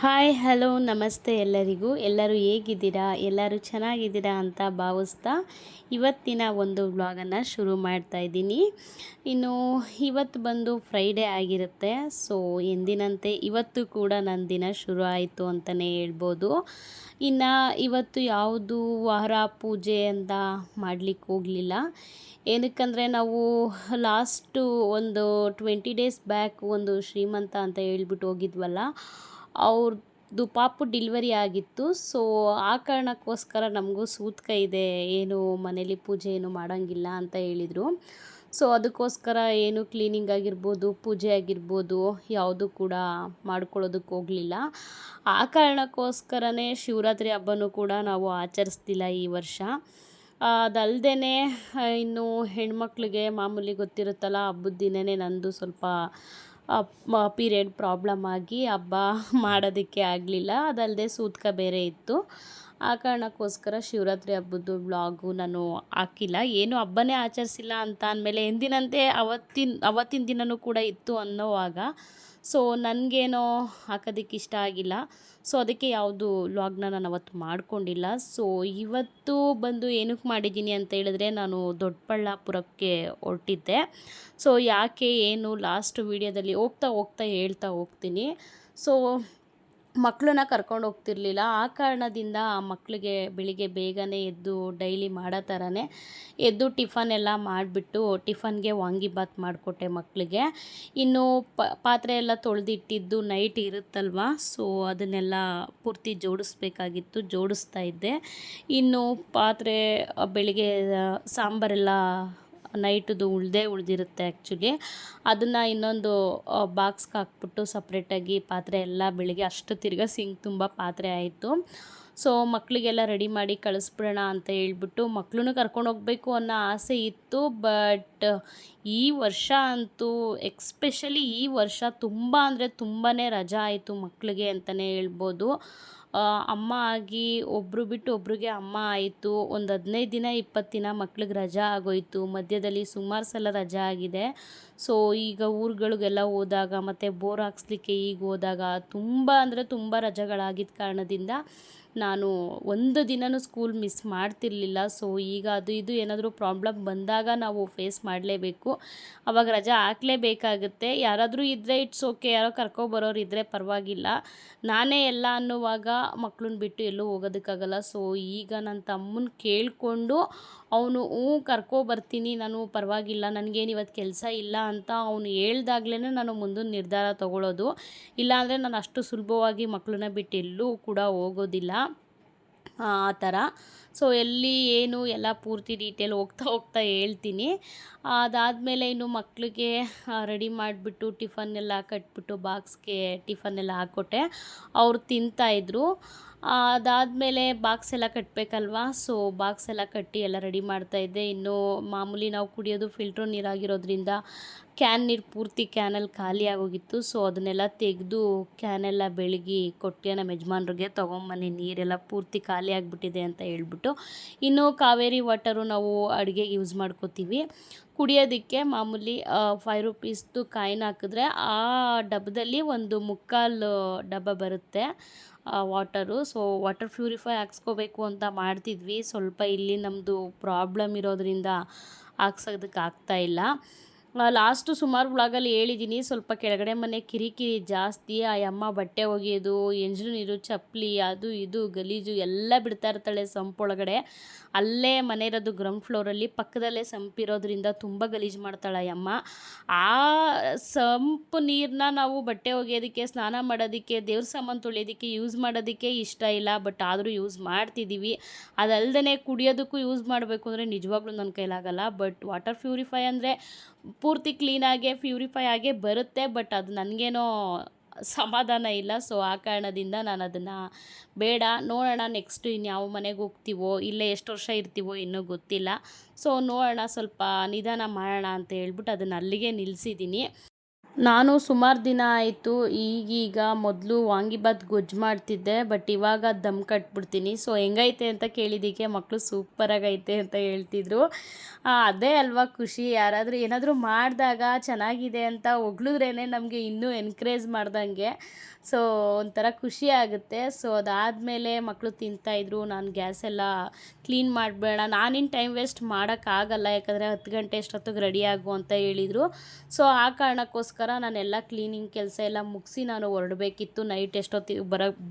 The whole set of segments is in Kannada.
ಹಾಯ್ ಹಲೋ ನಮಸ್ತೆ ಎಲ್ಲರಿಗೂ. ಎಲ್ಲರೂ ಹೇಗಿದ್ದೀರಾ? ಎಲ್ಲರೂ ಚೆನ್ನಾಗಿದ್ದೀರಾ ಅಂತ ಭಾವಿಸ್ತಾ ಇವತ್ತಿನ ಒಂದು ವ್ಲಾಗನ್ನು ಶುರು ಮಾಡ್ತಾ ಇದ್ದೀನಿ. ಇನ್ನು ಇವತ್ತು ಬಂದು ಫ್ರೈಡೇ ಆಗಿರುತ್ತೆ. ಸೊ ಎಂದಿನಂತೆ ಇವತ್ತು ಕೂಡ ನನ್ನ ದಿನ ಶುರು ಆಯಿತು ಅಂತಲೇ ಹೇಳ್ಬೋದು. ಇನ್ನು ಇವತ್ತು ಯಾವುದು ವಾರ ಪೂಜೆ ಅಂತ ಮಾಡಲಿಕ್ಕೆ ಹೋಗಲಿಲ್ಲ. ಏನಕ್ಕಂದರೆ ನಾವು ಲಾಸ್ಟು ಒಂದು 20 ಡೇಸ್ ಬ್ಯಾಕ್ ಒಂದು ಶ್ರೀಮಂತ ಅಂತ ಹೇಳ್ಬಿಟ್ಟು ಹೋಗಿದ್ವಲ್ಲ, ಅವ್ರದ್ದು ಪಾಪು ಡಿಲಿವರಿ ಆಗಿತ್ತು. ಸೊ ಆ ಕಾರಣಕ್ಕೋಸ್ಕರ ನಮಗೂ ಸೂತಕ ಇದೆ, ಏನು ಮನೇಲಿ ಪೂಜೆ ಏನು ಮಾಡೋಂಗಿಲ್ಲ ಅಂತ ಹೇಳಿದರು. ಸೊ ಅದಕ್ಕೋಸ್ಕರ ಏನು ಕ್ಲೀನಿಂಗ್ ಆಗಿರ್ಬೋದು, ಪೂಜೆ ಆಗಿರ್ಬೋದು ಯಾವುದು ಕೂಡ ಮಾಡ್ಕೊಳ್ಳೋದಕ್ಕೆ ಹೋಗಲಿಲ್ಲ. ಆ ಕಾರಣಕ್ಕೋಸ್ಕರನೇ ಶಿವರಾತ್ರಿ ಹಬ್ಬನೂ ಕೂಡ ನಾವು ಆಚರಿಸ್ತಿಲ್ಲ ಈ ವರ್ಷ. ಅದಲ್ಲದೆ ಇನ್ನು ಹೆಣ್ಮಕ್ಳಿಗೆ ಮಾಮೂಲಿ ಗೊತ್ತಿರುತ್ತಲ್ಲ, ಹಬ್ಬದ ದಿನವೇ ನಂದು ಸ್ವಲ್ಪ ಪೀರಿಯಡ್ ಪ್ರಾಬ್ಲಮ್ ಆಗಿ ಹಬ್ಬ ಮಾಡೋದಕ್ಕೆ ಆಗಲಿಲ್ಲ. ಅದಲ್ಲದೆ ಸೂತಕ ಬೇರೆ ಇತ್ತು. ಆ ಕಾರಣಕ್ಕೋಸ್ಕರ ಶಿವರಾತ್ರಿ ಹಬ್ಬದ್ದು ವ್ಲಾಗು ನಾನು ಹಾಕಿಲ್ಲ. ಏನು ಹಬ್ಬನೇ ಆಚರಿಸಿಲ್ಲ ಅಂತ ಅಂದಮೇಲೆ ಎಂದಿನಂತೆ ಅವತ್ತಿನ ದಿನವೂ ಕೂಡ ಇತ್ತು ಅನ್ನೋವಾಗ ಸೊ ನನಗೇನೋ ಹಾಕೋದಕ್ಕೆ ಇಷ್ಟ ಆಗಿಲ್ಲ. ಸೊ ಅದಕ್ಕೆ ಯಾವುದು ವ್ಲಾಗ್ನ ನಾನು ಅವತ್ತು ಮಾಡ್ಕೊಂಡಿಲ್ಲ. ಸೊ ಇವತ್ತು ಬಂದು ಏನಕ್ಕೆ ಮಾಡಿದ್ದೀನಿ ಅಂತ ಹೇಳಿದ್ರೆ, ನಾನು ದೊಡ್ಡಬಳ್ಳಾಪುರಕ್ಕೆ ಹೊರಟಿದ್ದೆ. ಸೊ ಯಾಕೆ ಏನು ಲಾಸ್ಟ್ ವೀಡಿಯೋದಲ್ಲಿ ಹೋಗ್ತಾ ಹೇಳ್ತಾ ಹೋಗ್ತೀನಿ. ಸೊ ಮಕ್ಕಳನ್ನ ಕರ್ಕೊಂಡು ಹೋಗ್ತಿರ್ಲಿಲ್ಲ. ಆ ಕಾರಣದಿಂದ ಆ ಮಕ್ಕಳಿಗೆ ಬೆಳಿಗ್ಗೆ ಬೇಗನೆ ಎದ್ದು ಡೈಲಿ ಮಾಡೋ ಥರನೇ ಎದ್ದು ಟಿಫನ್ ಎಲ್ಲ ಮಾಡಿಬಿಟ್ಟು ಟಿಫನ್ಗೆ ವಾಂಗಿಬಾತ್ ಮಾಡಿಕೊಟ್ಟೆ ಮಕ್ಕಳಿಗೆ. ಇನ್ನು ಪಾತ್ರೆ ಎಲ್ಲ ತೊಳೆದಿಟ್ಟಿದ್ದು ನೈಟ್ ಇರುತ್ತಲ್ವ, ಸೊ ಅದನ್ನೆಲ್ಲ ಪೂರ್ತಿ ಜೋಡಿಸ್ಬೇಕಾಗಿತ್ತು, ಜೋಡಿಸ್ತಾ ಇದ್ದೆ. ಇನ್ನು ಪಾತ್ರೆ ಬೆಳಿಗ್ಗೆ ಸಾಂಬಾರೆಲ್ಲ ನೈಟದು ಉಳಿದಿರುತ್ತೆ ಆ್ಯಕ್ಚುಲಿ. ಅದನ್ನು ಇನ್ನೊಂದು ಬಾಕ್ಸ್ಗೆ ಹಾಕ್ಬಿಟ್ಟು ಸಪ್ರೇಟಾಗಿ ಪಾತ್ರೆ ಎಲ್ಲ ಬೆಳಿಗ್ಗೆ ಅಷ್ಟು ತಿರ್ಗಾ ಸಿಂಕ್ ತುಂಬ ಪಾತ್ರೆ ಆಯಿತು. ಸೊ ಮಕ್ಕಳಿಗೆಲ್ಲ ರೆಡಿ ಮಾಡಿ ಕಳಿಸ್ಬಿಡೋಣ ಅಂತ ಹೇಳ್ಬಿಟ್ಟು ಮಕ್ಕಳನ್ನೂ ಕರ್ಕೊಂಡು ಹೋಗಬೇಕು ಅನ್ನೋ ಆಸೆ ಇತ್ತು. ಬಟ್ ಈ ವರ್ಷ ಅಂತೂ ಎಕ್ಸ್ಪೆಷಲಿ ಈ ವರ್ಷ ತುಂಬ ಅಂದರೆ ತುಂಬಾ ರಜಾ ಆಯಿತು ಮಕ್ಕಳಿಗೆ ಅಂತಲೇ ಹೇಳ್ಬೋದು. ಅಮ್ಮ ಆಗಿ ಒಬ್ಬರು ಬಿಟ್ಟು ಒಬ್ರಿಗೆ ಅಮ್ಮ ಆಯಿತು. ಒಂದು 15 ದಿನ 20 ದಿನ ಮಕ್ಳಿಗೆ ರಜಾ ಆಗೋಯಿತು. ಮಧ್ಯದಲ್ಲಿ ಸುಮಾರು ಸಲ ರಜಾ ಆಗಿದೆ. ಸೊ ಈಗ ಊರುಗಳಿಗೆಲ್ಲ ಹೋದಾಗ ಮತ್ತು ಬೋರ್ ಹಾಕ್ಸ್ಲಿಕ್ಕೆ ಈಗ ಹೋದಾಗ ತುಂಬ ಅಂದರೆ ತುಂಬ ರಜೆಗಳಾಗಿದ್ದ ಕಾರಣದಿಂದ ನಾನು ಒಂದು ದಿನವೂ ಸ್ಕೂಲ್ ಮಿಸ್ ಮಾಡ್ತಿರ್ಲಿಲ್ಲ. ಸೊ ಈಗ ಅದು ಇದು ಏನಾದರೂ ಪ್ರಾಬ್ಲಮ್ ಬಂದಾಗ ನಾವು ಫೇಸ್ ಮಾಡಲೇಬೇಕು, ಆವಾಗ ರಜೆ ಹಾಕಲೇಬೇಕಾಗುತ್ತೆ. ಯಾರಾದರೂ ಇದ್ದರೆ ಇಟ್ಸ್ ಓಕೆ, ಯಾರೋ ಕರ್ಕೊಬರೋರು ಇದ್ದರೆ ಪರವಾಗಿಲ್ಲ. ನಾನೇ ಎಲ್ಲ ಅನ್ನುವಾಗ ಮಕ್ಕಳನ್ನ ಬಿಟ್ಟು ಎಲ್ಲೂ ಹೋಗೋದಕ್ಕಾಗಲ್ಲ. ಸೊ ಈಗ ನನ್ನ ತಮ್ಮನ ಕೇಳಿಕೊಂಡು ಅವನು ಕರ್ಕೊಬರ್ತೀನಿ ನಾನು, ಪರವಾಗಿಲ್ಲ, ನನಗೇನು ಇವತ್ತು ಕೆಲಸ ಇಲ್ಲ ಅಂತ ಅವನು ಹೇಳ್ದಾಗ್ಲೇ ನಾನು ಮುಂದಿನ ನಿರ್ಧಾರ ತೊಗೊಳ್ಳೋದು. ಇಲ್ಲಾಂದರೆ ನಾನು ಅಷ್ಟು ಸುಲಭವಾಗಿ ಮಕ್ಕಳನ್ನ ಬಿಟ್ಟು ಎಲ್ಲೂ ಕೂಡ ಹೋಗೋದಿಲ್ಲ ಆ ಥರ. ಸೊ ಎಲ್ಲಿ ಏನು ಎಲ್ಲ ಪೂರ್ತಿ ಡೀಟೇಲ್ ಹೋಗ್ತಾ ಹೇಳ್ತೀನಿ. ಅದಾದಮೇಲೆ ಇನ್ನು ಮಕ್ಕಳಿಗೆ ರೆಡಿ ಮಾಡಿಬಿಟ್ಟು ಟಿಫನ್ನೆಲ್ಲ ಕಟ್ಬಿಟ್ಟು ಬಾಕ್ಸ್ಗೆ ಟಿಫನ್ನೆಲ್ಲ ಹಾಕ್ಕೊಟ್ಟೆ. ಅವ್ರು ತಿಂತಾಯಿದ್ರು. ಅದಾದಮೇಲೆ ಬಾಕ್ಸ್ ಎಲ್ಲ ಕಟ್ಟಬೇಕಲ್ವ, ಸೊ ಬಾಕ್ಸ್ ಎಲ್ಲ ಕಟ್ಟಿ ಎಲ್ಲ ರೆಡಿ ಮಾಡ್ತಾಯಿದ್ದೆ. ಇನ್ನು ಮಾಮೂಲಿ ನಾವು ಕುಡಿಯೋದು ಫಿಲ್ಟ್ರ್ ನೀರಾಗಿರೋದ್ರಿಂದ ಕ್ಯಾನ್ ನೀರು ಪೂರ್ತಿ ಕ್ಯಾನಲ್ಲಿ ಖಾಲಿ ಆಗೋಗಿತ್ತು. ಸೊ ಅದನ್ನೆಲ್ಲ ತೆಗೆದು ಕ್ಯಾನೆಲ್ಲ ಬೆಳಗಿ ಕೊಟ್ಟೆ ನಮ್ಮ ಯಜಮಾನ್ರಿಗೆ, ತೊಗೊಂಬನ್ನಿ ನೀರೆಲ್ಲ ಪೂರ್ತಿ ಖಾಲಿ ಆಗಿಬಿಟ್ಟಿದೆ ಅಂತ ಹೇಳ್ಬಿಟ್ಟು. ಇನ್ನು ಕಾವೇರಿ ವಾಟರು ನಾವು ಅಡುಗೆಗೆ ಯೂಸ್ ಮಾಡ್ಕೋತೀವಿ. ಕುಡಿಯೋದಕ್ಕೆ ಮಾಮೂಲಿ 5 ರೂಪೀಸ್ದು ಕಾಯಿನ್ ಹಾಕಿದ್ರೆ ಆ ಡಬ್ಬದಲ್ಲಿ ಒಂದು 3/4 ಡಬ್ಬ ಬರುತ್ತೆ ವಾಟರು. ಸೊ ವಾಟರ್ ಪ್ಯೂರಿಫೈ ಹಾಕ್ಸ್ಕೋಬೇಕು ಅಂತ ಮಾಡ್ತಿದ್ವಿ. ಸ್ವಲ್ಪ ಇಲ್ಲಿ ನಮ್ಮದು ಪ್ರಾಬ್ಲಮ್ ಇರೋದ್ರಿಂದ ಹಾಕ್ಸೋದಕ್ಕೆ ಆಗ್ತಾಯಿಲ್ಲ. ಲಾಸ್ಟು ಸುಮಾರು ವ್ಲಾಗಲ್ಲಿ ಹೇಳಿದ್ದೀನಿ, ಸ್ವಲ್ಪ ಕೆಳಗಡೆ ಮನೆ ಕಿರಿಕಿರಿ ಜಾಸ್ತಿ. ಆ ಅಮ್ಮ ಬಟ್ಟೆ ಒಗೆಯೋದು, ಎಂಜಲು ನೀರು, ಚಪ್ಪಲಿ, ಅದು ಇದು ಗಲೀಜು ಎಲ್ಲ ಬಿಡ್ತಾ ಇರ್ತಾಳೆ ಸಂಪೊಳಗಡೆ. ಅಲ್ಲೇ ಮನೆ ಇರೋದು ಗ್ರೌಂಡ್ ಫ್ಲೋರಲ್ಲಿ, ಪಕ್ಕದಲ್ಲೇ ಸಂಪಿರೋದ್ರಿಂದ ತುಂಬ ಗಲೀಜು ಮಾಡ್ತಾಳೆ ಅಮ್ಮ. ಆ ಸಂಪು ನೀರನ್ನ ನಾವು ಬಟ್ಟೆ ಒಗೆಯೋದಕ್ಕೆ, ಸ್ನಾನ ಮಾಡೋದಕ್ಕೆ, ದೇವ್ರ ಸಾಮಾನು ತೊಳೆಯೋದಕ್ಕೆ ಯೂಸ್ ಮಾಡೋದಕ್ಕೆ ಇಷ್ಟ ಇಲ್ಲ. ಬಟ್ ಆದರೂ ಯೂಸ್ ಮಾಡ್ತಿದ್ದೀವಿ. ಅದಲ್ಲದೆ ಕುಡಿಯೋದಕ್ಕೂ ಯೂಸ್ ಮಾಡಬೇಕು ಅಂದರೆ ನಿಜವಾಗ್ಲೂ ನನ್ನ ಕೈಲಾಗಲ್ಲ. ಬಟ್ ವಾಟರ್ ಪ್ಯೂರಿಫೈ ಅಂದರೆ ಪೂರ್ತಿ ಕ್ಲೀನಾಗೆ ಪ್ಯೂರಿಫೈ ಆಗೇ ಬರುತ್ತೆ. ಬಟ್ ಅದು ನನಗೇನೋ ಸಮಾಧಾನ ಇಲ್ಲ. ಸೊ ಆ ಕಾರಣದಿಂದ ನಾನು ಅದನ್ನು ಬೇಡ, ನೋಡೋಣ ನೆಕ್ಸ್ಟು ಇನ್ಯಾವ ಮನೆಗೆ ಹೋಗ್ತೀವೋ, ಇಲ್ಲೇ ಎಷ್ಟು ವರ್ಷ ಇರ್ತೀವೋ ಇನ್ನೂ ಗೊತ್ತಿಲ್ಲ. ಸೊ ನೋಡೋಣ, ಸ್ವಲ್ಪ ನಿಧಾನ ಮಾಡೋಣ ಅಂತ ಹೇಳ್ಬಿಟ್ಟು ಅದನ್ನು ಅಲ್ಲಿಗೆ ನಿಲ್ಲಿಸಿದ್ದೀನಿ. ನಾನು ಸುಮಾರು ದಿನ ಆಯಿತು ಈಗೀಗ ಮೊದಲು ವಾಂಗಿಬಾತ್ ಗೊಜ್ಜು ಮಾಡ್ತಿದ್ದೆ, ಬಟ್ ಇವಾಗ ದಮ್ ಕಟ್ಬಿಡ್ತೀನಿ. ಸೊ ಹೆಂಗೈತೆ ಅಂತ ಕೇಳಿದ್ದಕ್ಕೆ ಮಕ್ಕಳು ಸೂಪರಾಗೈತೆ ಅಂತ ಹೇಳ್ತಿದ್ರು. ಅದೇ ಅಲ್ವಾ ಖುಷಿ, ಯಾರಾದರೂ ಏನಾದರೂ ಮಾಡಿದಾಗ ಚೆನ್ನಾಗಿದೆ ಅಂತ ಹೊಗಳಿದ್ರೇ ನಮಗೆ ಇನ್ನೂ ಎನ್ಕರೇಜ್ ಮಾಡ್ದಂಗೆ. ಸೊ ಒಂಥರ ಖುಷಿ ಆಗುತ್ತೆ. ಸೊ ಅದಾದಮೇಲೆ ಮಕ್ಕಳು ತಿಂತಾಯಿದ್ರು. ನಾನು ಗ್ಯಾಸೆಲ್ಲ ಕ್ಲೀನ್ ಮಾಡಬೇಡ, ನಾನಿನ್ನು ಟೈಮ್ ವೇಸ್ಟ್ ಮಾಡೋಕ್ಕಾಗಲ್ಲ, ಯಾಕಂದರೆ 10 ಗಂಟೆ ಅಷ್ಟೊತ್ತಿಗೆ ರೆಡಿ ಆಗು ಅಂತ ಹೇಳಿದರು. ಸೊ ಆ ಕಾರಣಕ್ಕೋಸ್ಕರ ನಾನೆಲ್ಲ ಕ್ಲೀನಿಂಗ್ ಕೆಲಸ ಎಲ್ಲ ಮುಗಿಸಿ ನಾನು ಹೊರಡಬೇಕಿತ್ತು. ನೈಟ್ ಎಷ್ಟೊತ್ತಿಗೆ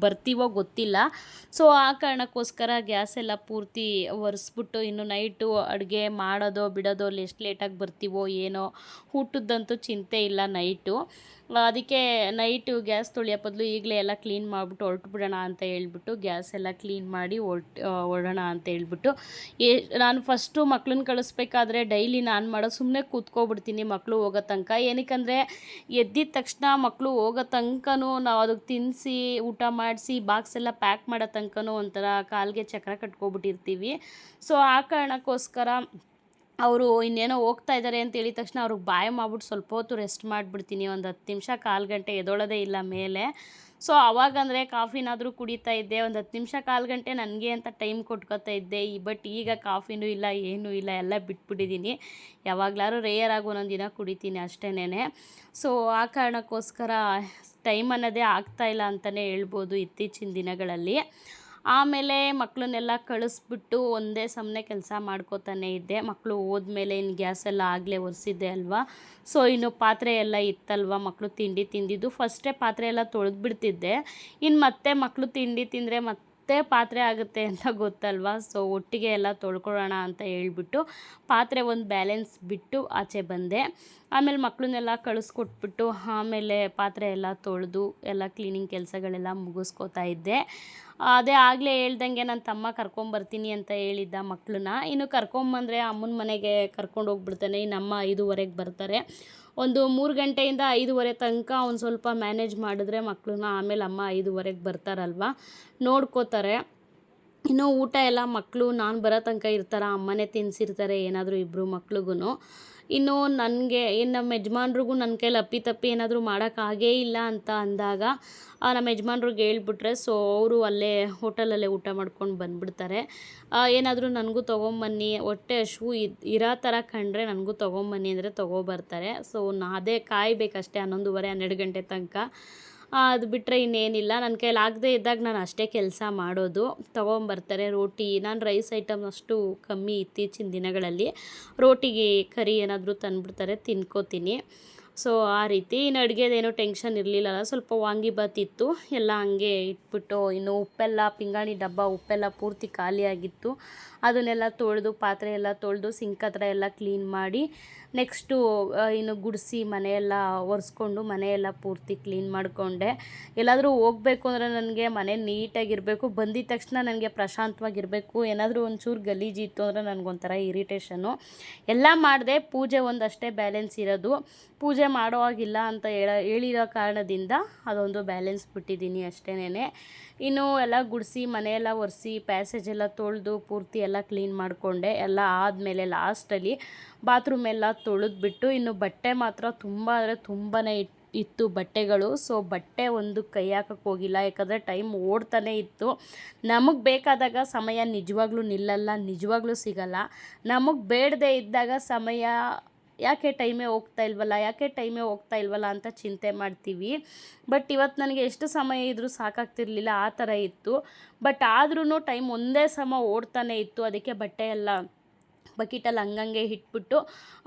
ಬರ್ತೀವೋ ಗೊತ್ತಿಲ್ಲ. ಸೊ ಆ ಕಾರಣಕ್ಕೋಸ್ಕರ ಗ್ಯಾಸೆಲ್ಲ ಪೂರ್ತಿ ಒರೆಸ್ಬಿಟ್ಟು ಇನ್ನು ನೈಟು ಅಡುಗೆ ಮಾಡೋದೋ ಬಿಡೋದೋ ಎಷ್ಟು ಲೇಟಾಗಿ ಬರ್ತೀವೋ ಏನೋ, ಊಟದ್ದಂತೂ ಚಿಂತೆ ಇಲ್ಲ ನೈಟು. ಅದಕ್ಕೆ ನೈಟು ಗ್ಯಾಸ್ ತೊಳೆಯೋ ಬದಲು ಈಗಲೇ ಎಲ್ಲ ಕ್ಲೀನ್ ಮಾಡಿಬಿಟ್ಟು ಹೊರಟುಬಿಡೋಣ ಅಂತ ಹೇಳ್ಬಿಟ್ಟು ಗ್ಯಾಸ್ ಎಲ್ಲ ಕ್ಲೀನ್ ಮಾಡಿ ಹೊರಡೋಣ ಅಂತ ಹೇಳ್ಬಿಟ್ಟು ನಾನು ಫಸ್ಟು ಮಕ್ಳನ್ನ ಕಳಿಸ್ಬೇಕಾದ್ರೆ ಡೈಲಿ ನಾನು ಮಾಡೋ ಸುಮ್ಮನೆ ಕೂತ್ಕೊಬಿಡ್ತೀನಿ ಮಕ್ಕಳು ಹೋಗೋ ತನಕ. ಏನಕ್ಕಂದರೆ ಎದ್ದಿದ ತಕ್ಷಣ ಮಕ್ಕಳು ಹೋಗೋ ತನಕನೂ ನಾವು ಅದಕ್ಕೆ ತಿನ್ನಿಸಿ ಊಟ ಮಾಡಿಸಿ ಬಾಕ್ಸ್ ಎಲ್ಲ ಪ್ಯಾಕ್ ಮಾಡೋ ತನಕನೂ ಒಂಥರ ಕಾಲಿಗೆ ಚಕ್ರ ಕಟ್ಕೊಬಿಟ್ಟಿರ್ತೀವಿ. ಸೊ ಆ ಕಾರಣಕ್ಕೋಸ್ಕರ ಅವರು ಇನ್ನೇನೋ ಹೋಗ್ತಾ ಇದ್ದಾರೆ ಅಂತ ಹೇಳಿದ ತಕ್ಷಣ ಅವ್ರಿಗೆ ಬಾಯ್ ಮಾಡ್ಬಿಟ್ಟು ಸ್ವಲ್ಪ ಹೊತ್ತು ರೆಸ್ಟ್ ಮಾಡಿಬಿಡ್ತೀನಿ. ಒಂದು 10 ನಿಮಿಷ, ಕಾಲು ಗಂಟೆ ಎದ್ದೊಳೋದೇ ಇಲ್ಲ ಮೇಲೆ. ಸೊ ಅವಾಗಂದರೆ ಕಾಫಿನಾದರೂ ಕುಡಿತಾ ಇದ್ದೆ, ಒಂದು 10 ನಿಮಿಷ ಕಾಲು ಗಂಟೆ ನನಗೆ ಅಂತ ಟೈಮ್ ಕೊಟ್ಕೋತಾ ಇದ್ದೆ. ಬಟ್ ಈಗ ಕಾಫಿನೂ ಇಲ್ಲ, ಏನೂ ಇಲ್ಲ, ಎಲ್ಲ ಬಿಟ್ಬಿಟ್ಟಿದ್ದೀನಿ. ಯಾವಾಗಲಾದ್ರೂ ರೇಯರಾಗಿ ಒಂದೊಂದು ದಿನ ಕುಡಿತೀನಿ ಅಷ್ಟೇನೆ. ಸೊ ಆ ಕಾರಣಕ್ಕೋಸ್ಕರ ಟೈಮ್ ಅನ್ನೋದೇ ಆಗ್ತಾಯಿಲ್ಲ ಅಂತಲೇ ಹೇಳ್ಬೋದು ಇತ್ತೀಚಿನ ದಿನಗಳಲ್ಲಿ. ಆಮೇಲೆ ಮಕ್ಕಳನ್ನೆಲ್ಲ ಕಳಿಸ್ಬಿಟ್ಟು ಒಂದೇ ಸಮನೆ ಕೆಲಸ ಮಾಡ್ಕೋತಾನೆ ಇದ್ದೆ. ಮಕ್ಕಳು ಹೋದ್ಮೇಲೆ ಇನ್ನು ಗ್ಯಾಸೆಲ್ಲ ಆಗಲೇ ಒರೆಸಿದ್ದೆ ಅಲ್ವಾ. ಸೊ ಇನ್ನು ಪಾತ್ರೆ ಎಲ್ಲ ಇತ್ತಲ್ವ, ಮಕ್ಕಳು ತಿಂಡಿ ತಿಂದಿದ್ದು ಫಸ್ಟೇ ಪಾತ್ರೆ ಎಲ್ಲ ತೊಳೆದ್ಬಿಡ್ತಿದ್ದೆ. ಇನ್ನು ಮತ್ತೆ ಮಕ್ಕಳು ತಿಂಡಿ ತಿಂದರೆ ಮತ್ತೆ ಪಾತ್ರೆ ಆಗುತ್ತೆ ಅಂತ ಗೊತ್ತಲ್ವ. ಸೊ ಒಟ್ಟಿಗೆ ಎಲ್ಲ ತೊಳ್ಕೊಳ್ಳೋಣ ಅಂತ ಹೇಳ್ಬಿಟ್ಟು ಪಾತ್ರೆ ಒಂದು ಬ್ಯಾಲೆನ್ಸ್ ಬಿಟ್ಟು ಆಚೆ ಬಂದೆ. ಆಮೇಲೆ ಮಕ್ಕಳನ್ನೆಲ್ಲ ಕಳಿಸ್ಕೊಟ್ಬಿಟ್ಟು ಆಮೇಲೆ ಪಾತ್ರೆ ಎಲ್ಲ ತೊಳೆದು ಎಲ್ಲ ಕ್ಲೀನಿಂಗ್ ಕೆಲಸಗಳೆಲ್ಲ ಮುಗಿಸ್ಕೋತಾ ಇದ್ದೆ. ಅದೇ ಆಗಲೇ ಹೇಳ್ದಂಗೆ ನನ್ನ ತಮ್ಮ ಕರ್ಕೊಂಬರ್ತೀನಿ ಅಂತ ಹೇಳಿದ್ದ ಮಕ್ಕಳನ್ನ. ಇನ್ನು ಕರ್ಕೊಂಬಂದರೆ ಅಮ್ಮನ ಮನೆಗೆ ಕರ್ಕೊಂಡು ಹೋಗ್ಬಿಡ್ತಾನೆ. ಇನ್ನು ಅಮ್ಮ 5:15ಕ್ಕೆ ಬರ್ತಾರೆ. ಒಂದು 3 ಗಂಟೆಯಿಂದ 5:30 ತನಕ ಒಂದು ಸ್ವಲ್ಪ ಮ್ಯಾನೇಜ್ ಮಾಡಿದ್ರೆ ಮಕ್ಕಳನ್ನ, ಆಮೇಲೆ ಅಮ್ಮ 5:15ಕ್ಕೆ ಬರ್ತಾರಲ್ವ, ನೋಡ್ಕೋತಾರೆ. ಇನ್ನು ಊಟ ಎಲ್ಲ ಮಕ್ಕಳು ನಾನು ಬರೋ ತನಕ ಇರ್ತಾರೆ, ಅಮ್ಮನೇ ತಿನ್ನಿಸಿರ್ತಾರೆ ಏನಾದರೂ ಇಬ್ಬರು ಮಕ್ಳಿಗೂ. ಇನ್ನು ನನಗೆ ನಮ್ಮ ಯಜಮಾನ್ರಿಗೂ ನನ್ನ ಕೈಲಿ ಅಪ್ಪಿತಪ್ಪಿ ಏನಾದರೂ ಮಾಡೋಕ್ಕಾಗೇ ಇಲ್ಲ ಅಂತ ಅಂದಾಗ ನಮ್ಮ ಯಜಮಾನ್ರಿಗೆ ಹೇಳ್ಬಿಟ್ರೆ ಸೊ ಅವರು ಅಲ್ಲೇ ಹೋಟೆಲಲ್ಲೇ ಊಟ ಮಾಡ್ಕೊಂಡು ಬಂದುಬಿಡ್ತಾರೆ. ಏನಾದರೂ ನನಗೂ ತೊಗೊಂಬನ್ನಿ, ಹೊಟ್ಟೆ ಹಶ್ವು ಇರೋ ಥರ ಕಂಡ್ರೆ ನನಗೂ ತೊಗೊಂಬನ್ನಿ ಅಂದರೆ ತೊಗೊಬರ್ತಾರೆ. ಸೊ ಅದೇ ಕಾಯಬೇಕಷ್ಟೇ 11:30 12 ಗಂಟೆ ತನಕ. ಅದು ಬಿಟ್ಟರೆ ಇನ್ನೇನಿಲ್ಲ. ನನ್ನ ಕೈಲಿ ಆಗದೇ ಇದ್ದಾಗ ನಾನು ಅಷ್ಟೇ ಕೆಲಸ ಮಾಡೋದು. ತೊಗೊಂಬರ್ತಾರೆ ರೋಟಿ. ನಾನು ರೈಸ್ ಐಟಮ್ ಅಷ್ಟು ಕಮ್ಮಿ ಇತ್ತೀಚಿನ ದಿನಗಳಲ್ಲಿ. ರೋಟಿಗೆ ಕರಿ ಏನಾದರೂ ತಂದುಬಿಡ್ತಾರೆ, ತಿನ್ಕೋತೀನಿ. ಸೊ ಆ ರೀತಿ. ಇನ್ನು ಅಡುಗೆದೇನೋ ಟೆನ್ಷನ್ ಇರಲಿಲ್ಲಲ್ಲ, ಸ್ವಲ್ಪ ವಾಂಗಿಬಾತ್ ಇತ್ತು, ಎಲ್ಲ ಹಂಗೆ ಇಟ್ಬಿಟ್ಟು ಇನ್ನು ಉಪ್ಪೆಲ್ಲ ಪಿಂಗಾಣಿ ಡಬ್ಬ ಉಪ್ಪೆಲ್ಲ ಪೂರ್ತಿ ಖಾಲಿಯಾಗಿತ್ತು. ಅದನ್ನೆಲ್ಲ ತೊಳೆದು ಪಾತ್ರೆ ಎಲ್ಲ ತೊಳೆದು ಸಿಂಕ್ ಹತ್ರ ಎಲ್ಲ ಕ್ಲೀನ್ ಮಾಡಿ ನೆಕ್ಸ್ಟು ಇನ್ನು ಗುಡಿಸಿ ಮನೆಯೆಲ್ಲ ಒರೆಸ್ಕೊಂಡು ಮನೆಯೆಲ್ಲ ಪೂರ್ತಿ ಕ್ಲೀನ್ ಮಾಡಿಕೊಂಡೆ. ಎಲ್ಲಾದರೂ ಹೋಗಬೇಕು ಅಂದರೆ ನನಗೆ ಮನೆ ನೀಟಾಗಿರಬೇಕು, ಬಂದಿದ ತಕ್ಷಣ ನನಗೆ ಪ್ರಶಾಂತವಾಗಿರಬೇಕು. ಏನಾದರೂ ಒಂಚೂರು ಗಲೀಜಿತ್ತು ಅಂದರೆ ನನಗೊಂಥರ ಇರಿಟೇಷನು. ಎಲ್ಲ ಮಾಡಿದೆ, ಪೂಜೆ ಒಂದಷ್ಟೇ ಬ್ಯಾಲೆನ್ಸ್ ಇರೋದು. ಪೂಜೆ ಮಾಡೋ ಹಾಗಿಲ್ಲ ಅಂತ ಹೇಳಿರೋ ಕಾರಣದಿಂದ ಅದೊಂದು ಬ್ಯಾಲೆನ್ಸ್ ಬಿಟ್ಟಿದ್ದೀನಿ ಅಷ್ಟೇನೆ. ಇನ್ನು ಎಲ್ಲ ಗುಡಿಸಿ ಮನೆಯೆಲ್ಲ ಒರೆಸಿ ಪ್ಯಾಸೇಜ್ ಎಲ್ಲ ತೊಳೆದು ಪೂರ್ತಿ ಎಲ್ಲ ಕ್ಲೀನ್ ಮಾಡಿಕೊಂಡೆ. ಎಲ್ಲ ಆದಮೇಲೆ ಲಾಸ್ಟಲ್ಲಿ ಬಾತ್ರೂಮ್ ಎಲ್ಲ ತೊಳೆದ್ಬಿಟ್ಟು ಇನ್ನು ಬಟ್ಟೆ ಮಾತ್ರ ತುಂಬ ಅಂದರೆ ತುಂಬಾ ಇತ್ತು ಬಟ್ಟೆಗಳು. ಸೊ ಬಟ್ಟೆ ಒಂದು ಕೈ ಹಾಕಕ್ಕೆ ಹೋಗಿಲ್ಲ, ಯಾಕಂದರೆ ಟೈಮ್ ಓಡ್ತಾನೆ ಇತ್ತು. ನಮಗೆ ಬೇಕಾದಾಗ ಸಮಯ ನಿಜವಾಗ್ಲೂ ನಿಲ್ಲಲ್ಲ, ನಿಜವಾಗ್ಲೂ ಸಿಗಲ್ಲ. ನಮಗೆ ಬೇಡದೇ ಇದ್ದಾಗ ಸಮಯ ಯಾಕೆ ಟೈಮೇ ಹೋಗ್ತಾ ಇಲ್ವಲ್ಲ ಅಂತ ಚಿಂತೆ ಮಾಡ್ತೀವಿ. ಬಟ್ ಇವತ್ತು ನನಗೆ ಎಷ್ಟು ಸಮಯ ಇದ್ದರೂ ಸಾಕಾಗ್ತಿರ್ಲಿಲ್ಲ, ಆ ಥರ ಇತ್ತು. ಬಟ್ ಆದ್ರೂ ಟೈಮ್ ಒಂದೇ ಸಮ ಓಡ್ತಾನೆ ಇತ್ತು. ಅದಕ್ಕೆ ಬಟ್ಟೆ ಎಲ್ಲ ಬಕೆಟಲ್ಲಿ ಹಂಗಂಗೆ ಇಟ್ಬಿಟ್ಟು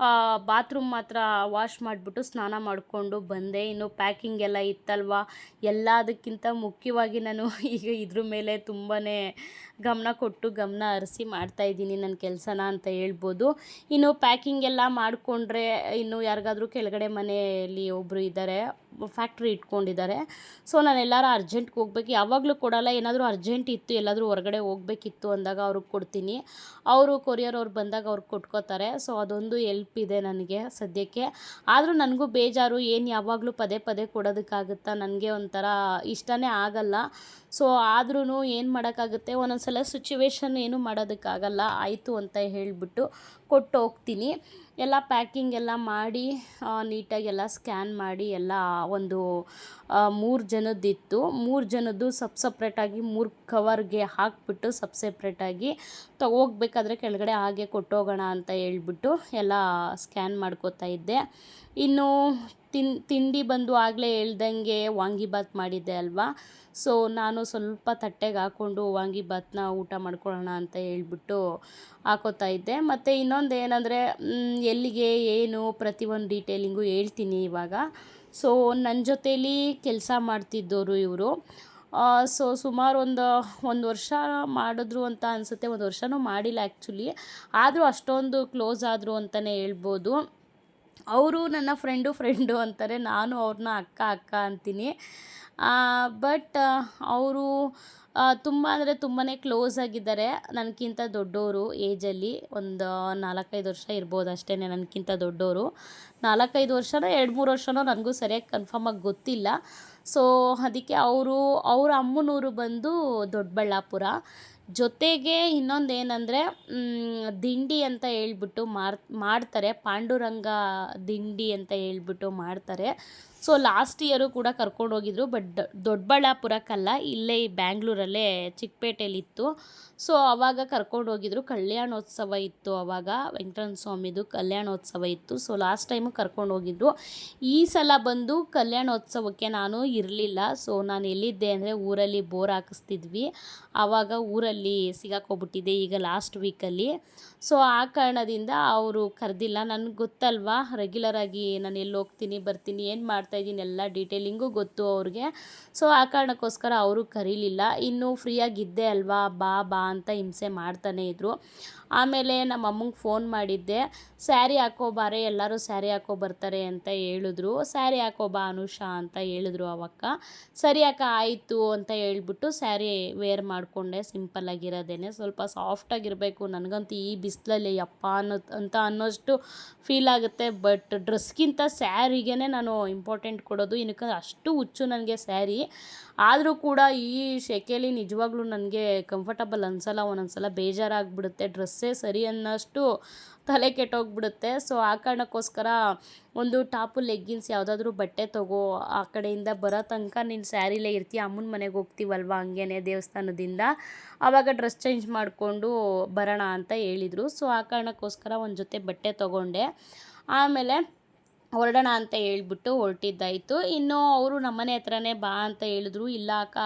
ಬಾತ್ರೂಮ್ ಮಾತ್ರ ವಾಶ್ ಮಾಡಿಬಿಟ್ಟು ಸ್ನಾನ ಮಾಡಿಕೊಂಡು ಬಂದೆ. ಇನ್ನು ಪ್ಯಾಕಿಂಗ್ ಎಲ್ಲ ಇತ್ತಲ್ವ, ಎಲ್ಲದಕ್ಕಿಂತ ಮುಖ್ಯವಾಗಿ ನಾನು ಈಗ ಇದ್ರ ಮೇಲೆ ತುಂಬಾ ಗಮನ ಹರಿಸಿ ಮಾಡ್ತಾಯಿದ್ದೀನಿ ನನ್ನ ಕೆಲಸನ ಅಂತ ಹೇಳ್ಬೋದು. ಇನ್ನು ಪ್ಯಾಕಿಂಗ್ ಎಲ್ಲ ಮಾಡಿಕೊಂಡ್ರೆ ಇನ್ನು ಯಾರಿಗಾದ್ರೂ ಕೆಳಗಡೆ ಮನೆಯಲ್ಲಿ ಒಬ್ಬರು ಇದ್ದಾರೆ, ಫ್ಯಾಕ್ಟ್ರಿ ಇಟ್ಕೊಂಡಿದ್ದಾರೆ. ಸೊ ನಾನು ಎಲ್ಲರೂ ಅರ್ಜೆಂಟ್ಗೆ ಹೋಗ್ಬೇಕು, ಯಾವಾಗಲೂ ಕೊಡಲ್ಲ, ಏನಾದರೂ ಅರ್ಜೆಂಟ್ ಇತ್ತು ಎಲ್ಲಾದರೂ ಹೊರಗಡೆ ಹೋಗಬೇಕಿತ್ತು ಅಂದಾಗ ಅವ್ರಿಗೆ ಕೊಡ್ತೀನಿ. ಅವರು ಕೊರಿಯರ್ ಅವ್ರು ಬಂದಾಗ ಅವ್ರಿಗೆ ಕೊಟ್ಕೋತಾರೆ. ಸೊ ಅದೊಂದು ಎಲ್ಪ್ ಇದೆ ನನಗೆ ಸದ್ಯಕ್ಕೆ. ಆದರೂ ನನಗೂ ಬೇಜಾರು, ಏನು ಯಾವಾಗಲೂ ಪದೇ ಪದೇ ಕೊಡೋದಕ್ಕಾಗುತ್ತಾ, ನನಗೆ ಒಂಥರ ಇಷ್ಟನೇ ಆಗಲ್ಲ. ಸೊ ಆದ್ರೂ ಏನು ಮಾಡೋಕ್ಕಾಗುತ್ತೆ, ಒಂದೊಂದು ಸಲ ಸಿಚುವೇಶನ್ ಏನು ಮಾಡೋದಕ್ಕಾಗಲ್ಲ, ಆಯಿತು ಅಂತ ಹೇಳಿಬಿಟ್ಟು ಕೊಟ್ಟು ಹೋಗ್ತೀನಿ. ಎಲ್ಲ ಪ್ಯಾಕಿಂಗ್ ಎಲ್ಲ ಮಾಡಿ ನೀಟಾಗಿ ಎಲ್ಲ ಸ್ಕ್ಯಾನ್ ಮಾಡಿ ಎಲ್ಲ ಒಂದು 3 ಜನದ್ದಿತ್ತು. 3 ಜನದ್ದು ಸಪ್ರೇಟಾಗಿ 3 ಕವರ್ಗೆ ಹಾಕಿಬಿಟ್ಟು ಸಪ್ರೇಟಾಗಿ ಹೋಗ್ಬೇಕಾದ್ರೆ ಕೆಳಗಡೆ ಹಾಗೆ ಕೊಟ್ಟೋಗೋಣ ಅಂತ ಹೇಳ್ಬಿಟ್ಟು ಎಲ್ಲ ಸ್ಕ್ಯಾನ್ ಮಾಡ್ಕೋತಾ ಇದ್ದೆ. ಇನ್ನು ತಿಂಡಿ ಬಂದು ಆಗಲೇ ಹೇಳ್ದಂಗೆ ವಾಂಗಿಬಾತ್ ಮಾಡಿದ್ದೆ ಅಲ್ವಾ. ಸೊ ನಾನು ಸ್ವಲ್ಪ ತಟ್ಟೆಗೆ ಹಾಕ್ಕೊಂಡು ವಾಂಗಿಬಾತನ್ನ ಊಟ ಮಾಡ್ಕೊಳ್ಳೋಣ ಅಂತ ಹೇಳ್ಬಿಟ್ಟು ಹಾಕೋತಾ ಇದ್ದೆ. ಮತ್ತು ಇನ್ನೊಂದು ಏನಂದರೆ ಎಲ್ಲಿಗೆ ಏನು ಪ್ರತಿಯೊಂದು ಡೀಟೇಲಿಂಗು ಹೇಳ್ತೀನಿ ಇವಾಗ. ಸೊ ನನ್ನ ಜೊತೇಲಿ ಕೆಲಸ ಮಾಡ್ತಿದ್ದವರು ಇವರು. ಸೊ ಸುಮಾರು ಒಂದು ವರ್ಷ ಮಾಡಿದ್ರು ಅಂತ ಅನಿಸುತ್ತೆ, 1 ವರ್ಷನೂ ಮಾಡಿಲ್ಲ ಆ್ಯಕ್ಚುಲಿ. ಆದರೂ ಅಷ್ಟೊಂದು ಕ್ಲೋಸ್ ಆದರು ಅಂತಲೇ ಹೇಳ್ಬೋದು. ಅವರು ನನ್ನ ಫ್ರೆಂಡು ಅಂತಾರೆ, ನಾನು ಅವ್ರನ್ನ ಅಕ್ಕ ಅಂತೀನಿ. ಬಟ್ ಅವರು ತುಂಬ ಅಂದರೆ ತುಂಬಾ ಕ್ಲೋಸ್ ಆಗಿದ್ದಾರೆ. ನನಗಿಂತ ದೊಡ್ಡವರು ಏಜಲ್ಲಿ, ಒಂದು 4-5 ವರ್ಷ ಇರ್ಬೋದು ಅಷ್ಟೇ ನನಗಿಂತ ದೊಡ್ಡವರು. 4-5 ವರ್ಷನೋ 2-3 ವರ್ಷನೋ ನನಗೂ ಸರಿಯಾಗಿ ಕನ್ಫರ್ಮಾಗಿ ಗೊತ್ತಿಲ್ಲ. ಸೊ ಅದಕ್ಕೆ ಅವ್ರ ಅಮ್ಮನೂರು ಬಂದು ದೊಡ್ಡಬಳ್ಳಾಪುರ. ಜೊತೆಗೆ ಇನ್ನೊಂದೇನೆಂದರೆ ದಿಂಡಿ ಅಂತ ಹೇಳ್ಬಿಟ್ಟು ಮಾಡ್ತಾರೆ, ಪಾಂಡುರಂಗ ದಿಂಡಿ ಅಂತ ಹೇಳ್ಬಿಟ್ಟು ಮಾಡ್ತಾರೆ. ಸೊ ಲಾಸ್ಟ್ ಇಯರು ಕೂಡ ಕರ್ಕೊಂಡೋಗಿದ್ರು, ಬಟ್ ದೊಡ್ಡಬಳ್ಳಾಪುರಕ್ಕಲ್ಲ, ಇಲ್ಲೇ ಬ್ಯಾಂಗ್ಳೂರಲ್ಲೇ ಚಿಕ್ಕಪೇಟೆಯಲ್ಲಿತ್ತು. ಸೊ ಆವಾಗ ಕರ್ಕೊಂಡೋಗಿದ್ರು, ಕಲ್ಯಾಣೋತ್ಸವ ಇತ್ತು ಆವಾಗ, ವೆಂಕಟರಮಣ ಸ್ವಾಮಿದು ಕಲ್ಯಾಣೋತ್ಸವ ಇತ್ತು. ಸೊ ಲಾಸ್ಟ್ ಟೈಮು ಕರ್ಕೊಂಡೋಗಿದ್ರು. ಈ ಸಲ ಬಂದು ಕಲ್ಯಾಣೋತ್ಸವಕ್ಕೆ ನಾನು ಇರಲಿಲ್ಲ. ಸೊ ನಾನು ಎಲ್ಲಿದ್ದೆ ಅಂದರೆ ಊರಲ್ಲಿ ಬೋರ್ ಹಾಕಿಸ್ತಿದ್ವಿ, ಆವಾಗ ಊರಲ್ಲಿ ಸಿಗಾಕೋಗ್ಬಿಟ್ಟಿದ್ದೆ ಈಗ ಲಾಸ್ಟ್ ವೀಕಲ್ಲಿ. ಸೊ ಆ ಕಾರಣದಿಂದ ಅವರು ಕರೆದಿಲ್ಲ. ನನಗೆ ಗೊತ್ತಲ್ವಾ, ರೆಗ್ಯುಲರಾಗಿ ನಾನು ಎಲ್ಲಿ ಹೋಗ್ತೀನಿ ಬರ್ತೀನಿ ಏನು ಮಾಡ್ತಾಯಿದ್ದೀನಿ ಎಲ್ಲ ಡೀಟೇಲಿಂಗು ಗೊತ್ತು ಅವ್ರಿಗೆ. ಸೊ ಆ ಕಾರಣಕ್ಕೋಸ್ಕರ ಅವರು ಕರೀಲಿಲ್ಲ. ಇನ್ನು ಫ್ರೀಯಾಗಿದ್ದೆ ಅಲ್ವಾ, ಬಾ ಅಂತ ಹಿಂಸೆ ಮಾಡ್ತಾನೇ ಇದ್ದರು. ಆಮೇಲೆ ನಮ್ಮ ಅಮ್ಮಂಗೆ ಫೋನ್ ಮಾಡಿದ್ದೆ, ಸ್ಯಾರಿ ಹಾಕೋಬಾರೆ, ಎಲ್ಲರೂ ಸ್ಯಾರಿ ಹಾಕೋ ಬರ್ತಾರೆ ಅಂತ ಹೇಳಿದ್ರು. ಸ್ಯಾರಿ ಹಾಕೋಬಾ ಅನುಷಾ ಅಂತ ಹೇಳಿದ್ರು ಅವಕ್ಕ. ಸರಿ ಅಕ್ಕ ಆಯಿತು ಅಂತ ಹೇಳ್ಬಿಟ್ಟು ಸ್ಯಾರಿ ವೇರ್ ಮಾಡಿಕೊಂಡೆ, ಸಿಂಪಲ್ಲಾಗಿರೋದೇನೆ, ಸ್ವಲ್ಪ ಸಾಫ್ಟಾಗಿರಬೇಕು. ನನಗಂತೂ ಈ ಬಿಸಿಲಲ್ಲಿ ಯಪ್ಪ ಅನ್ನೋಷ್ಟು ಫೀಲ್ ಆಗುತ್ತೆ. ಬಟ್ ಡ್ರೆಸ್ಗಿಂತ ಸ್ಯಾರಿಗೇ ನಾನು ಇಂಪಾರ್ಟೆಂಟ್ ಕೊಡೋದು, ಏನಕ್ಕೆ ಅಷ್ಟು ಹುಚ್ಚು ನನಗೆ ಸ್ಯಾರಿ. ಆದರೂ ಕೂಡ ಈ ಸೆಕೆಯಲ್ಲಿ ನಿಜವಾಗ್ಲೂ ನನಗೆ ಕಂಫರ್ಟಬಲ್ ಅನಿಸಲ್ಲ, ಒಂದೊಂದ್ಸಲ ಬೇಜಾರಾಗಿಬಿಡುತ್ತೆ, ಡ್ರೆಸ್ಸೇ ಸರಿ ಅನ್ನೋಷ್ಟು ತಲೆ ಕೆಟ್ಟೋಗ್ಬಿಡುತ್ತೆ. ಸೊ ಆ ಕಾರಣಕ್ಕೋಸ್ಕರ ಒಂದು ಟಾಪು ಲೆಗ್ಗಿನ್ಸ್ ಯಾವುದಾದ್ರೂ ಬಟ್ಟೆ ತೊಗೋ, ಆ ಕಡೆಯಿಂದ ಬರೋ ತನಕ ನೀನು ಸ್ಯಾರಿಲೇ ಇರ್ತೀಯ, ಅಮ್ಮನ ಮನೆಗೆ ಹೋಗ್ತೀವಲ್ವ ಹಂಗೇನೆ ದೇವಸ್ಥಾನದಿಂದ, ಆವಾಗ ಡ್ರೆಸ್ ಚೇಂಜ್ ಮಾಡಿಕೊಂಡು ಬರೋಣ ಅಂತ ಹೇಳಿದರು. ಸೊ ಆ ಕಾರಣಕ್ಕೋಸ್ಕರ ಒಂದು ಜೊತೆ ಬಟ್ಟೆ ತೊಗೊಂಡೆ. ಆಮೇಲೆ ಹೊರಡೋಣ ಅಂತ ಹೇಳ್ಬಿಟ್ಟು ಹೊರಟಿದ್ದಾಯಿತು. ಇನ್ನು ಅವರು ನಮ್ಮನೆ ಹತ್ರನೇ ಬಾ ಅಂತ ಹೇಳಿದ್ರು. ಇಲ್ಲ ಅಕ್ಕ,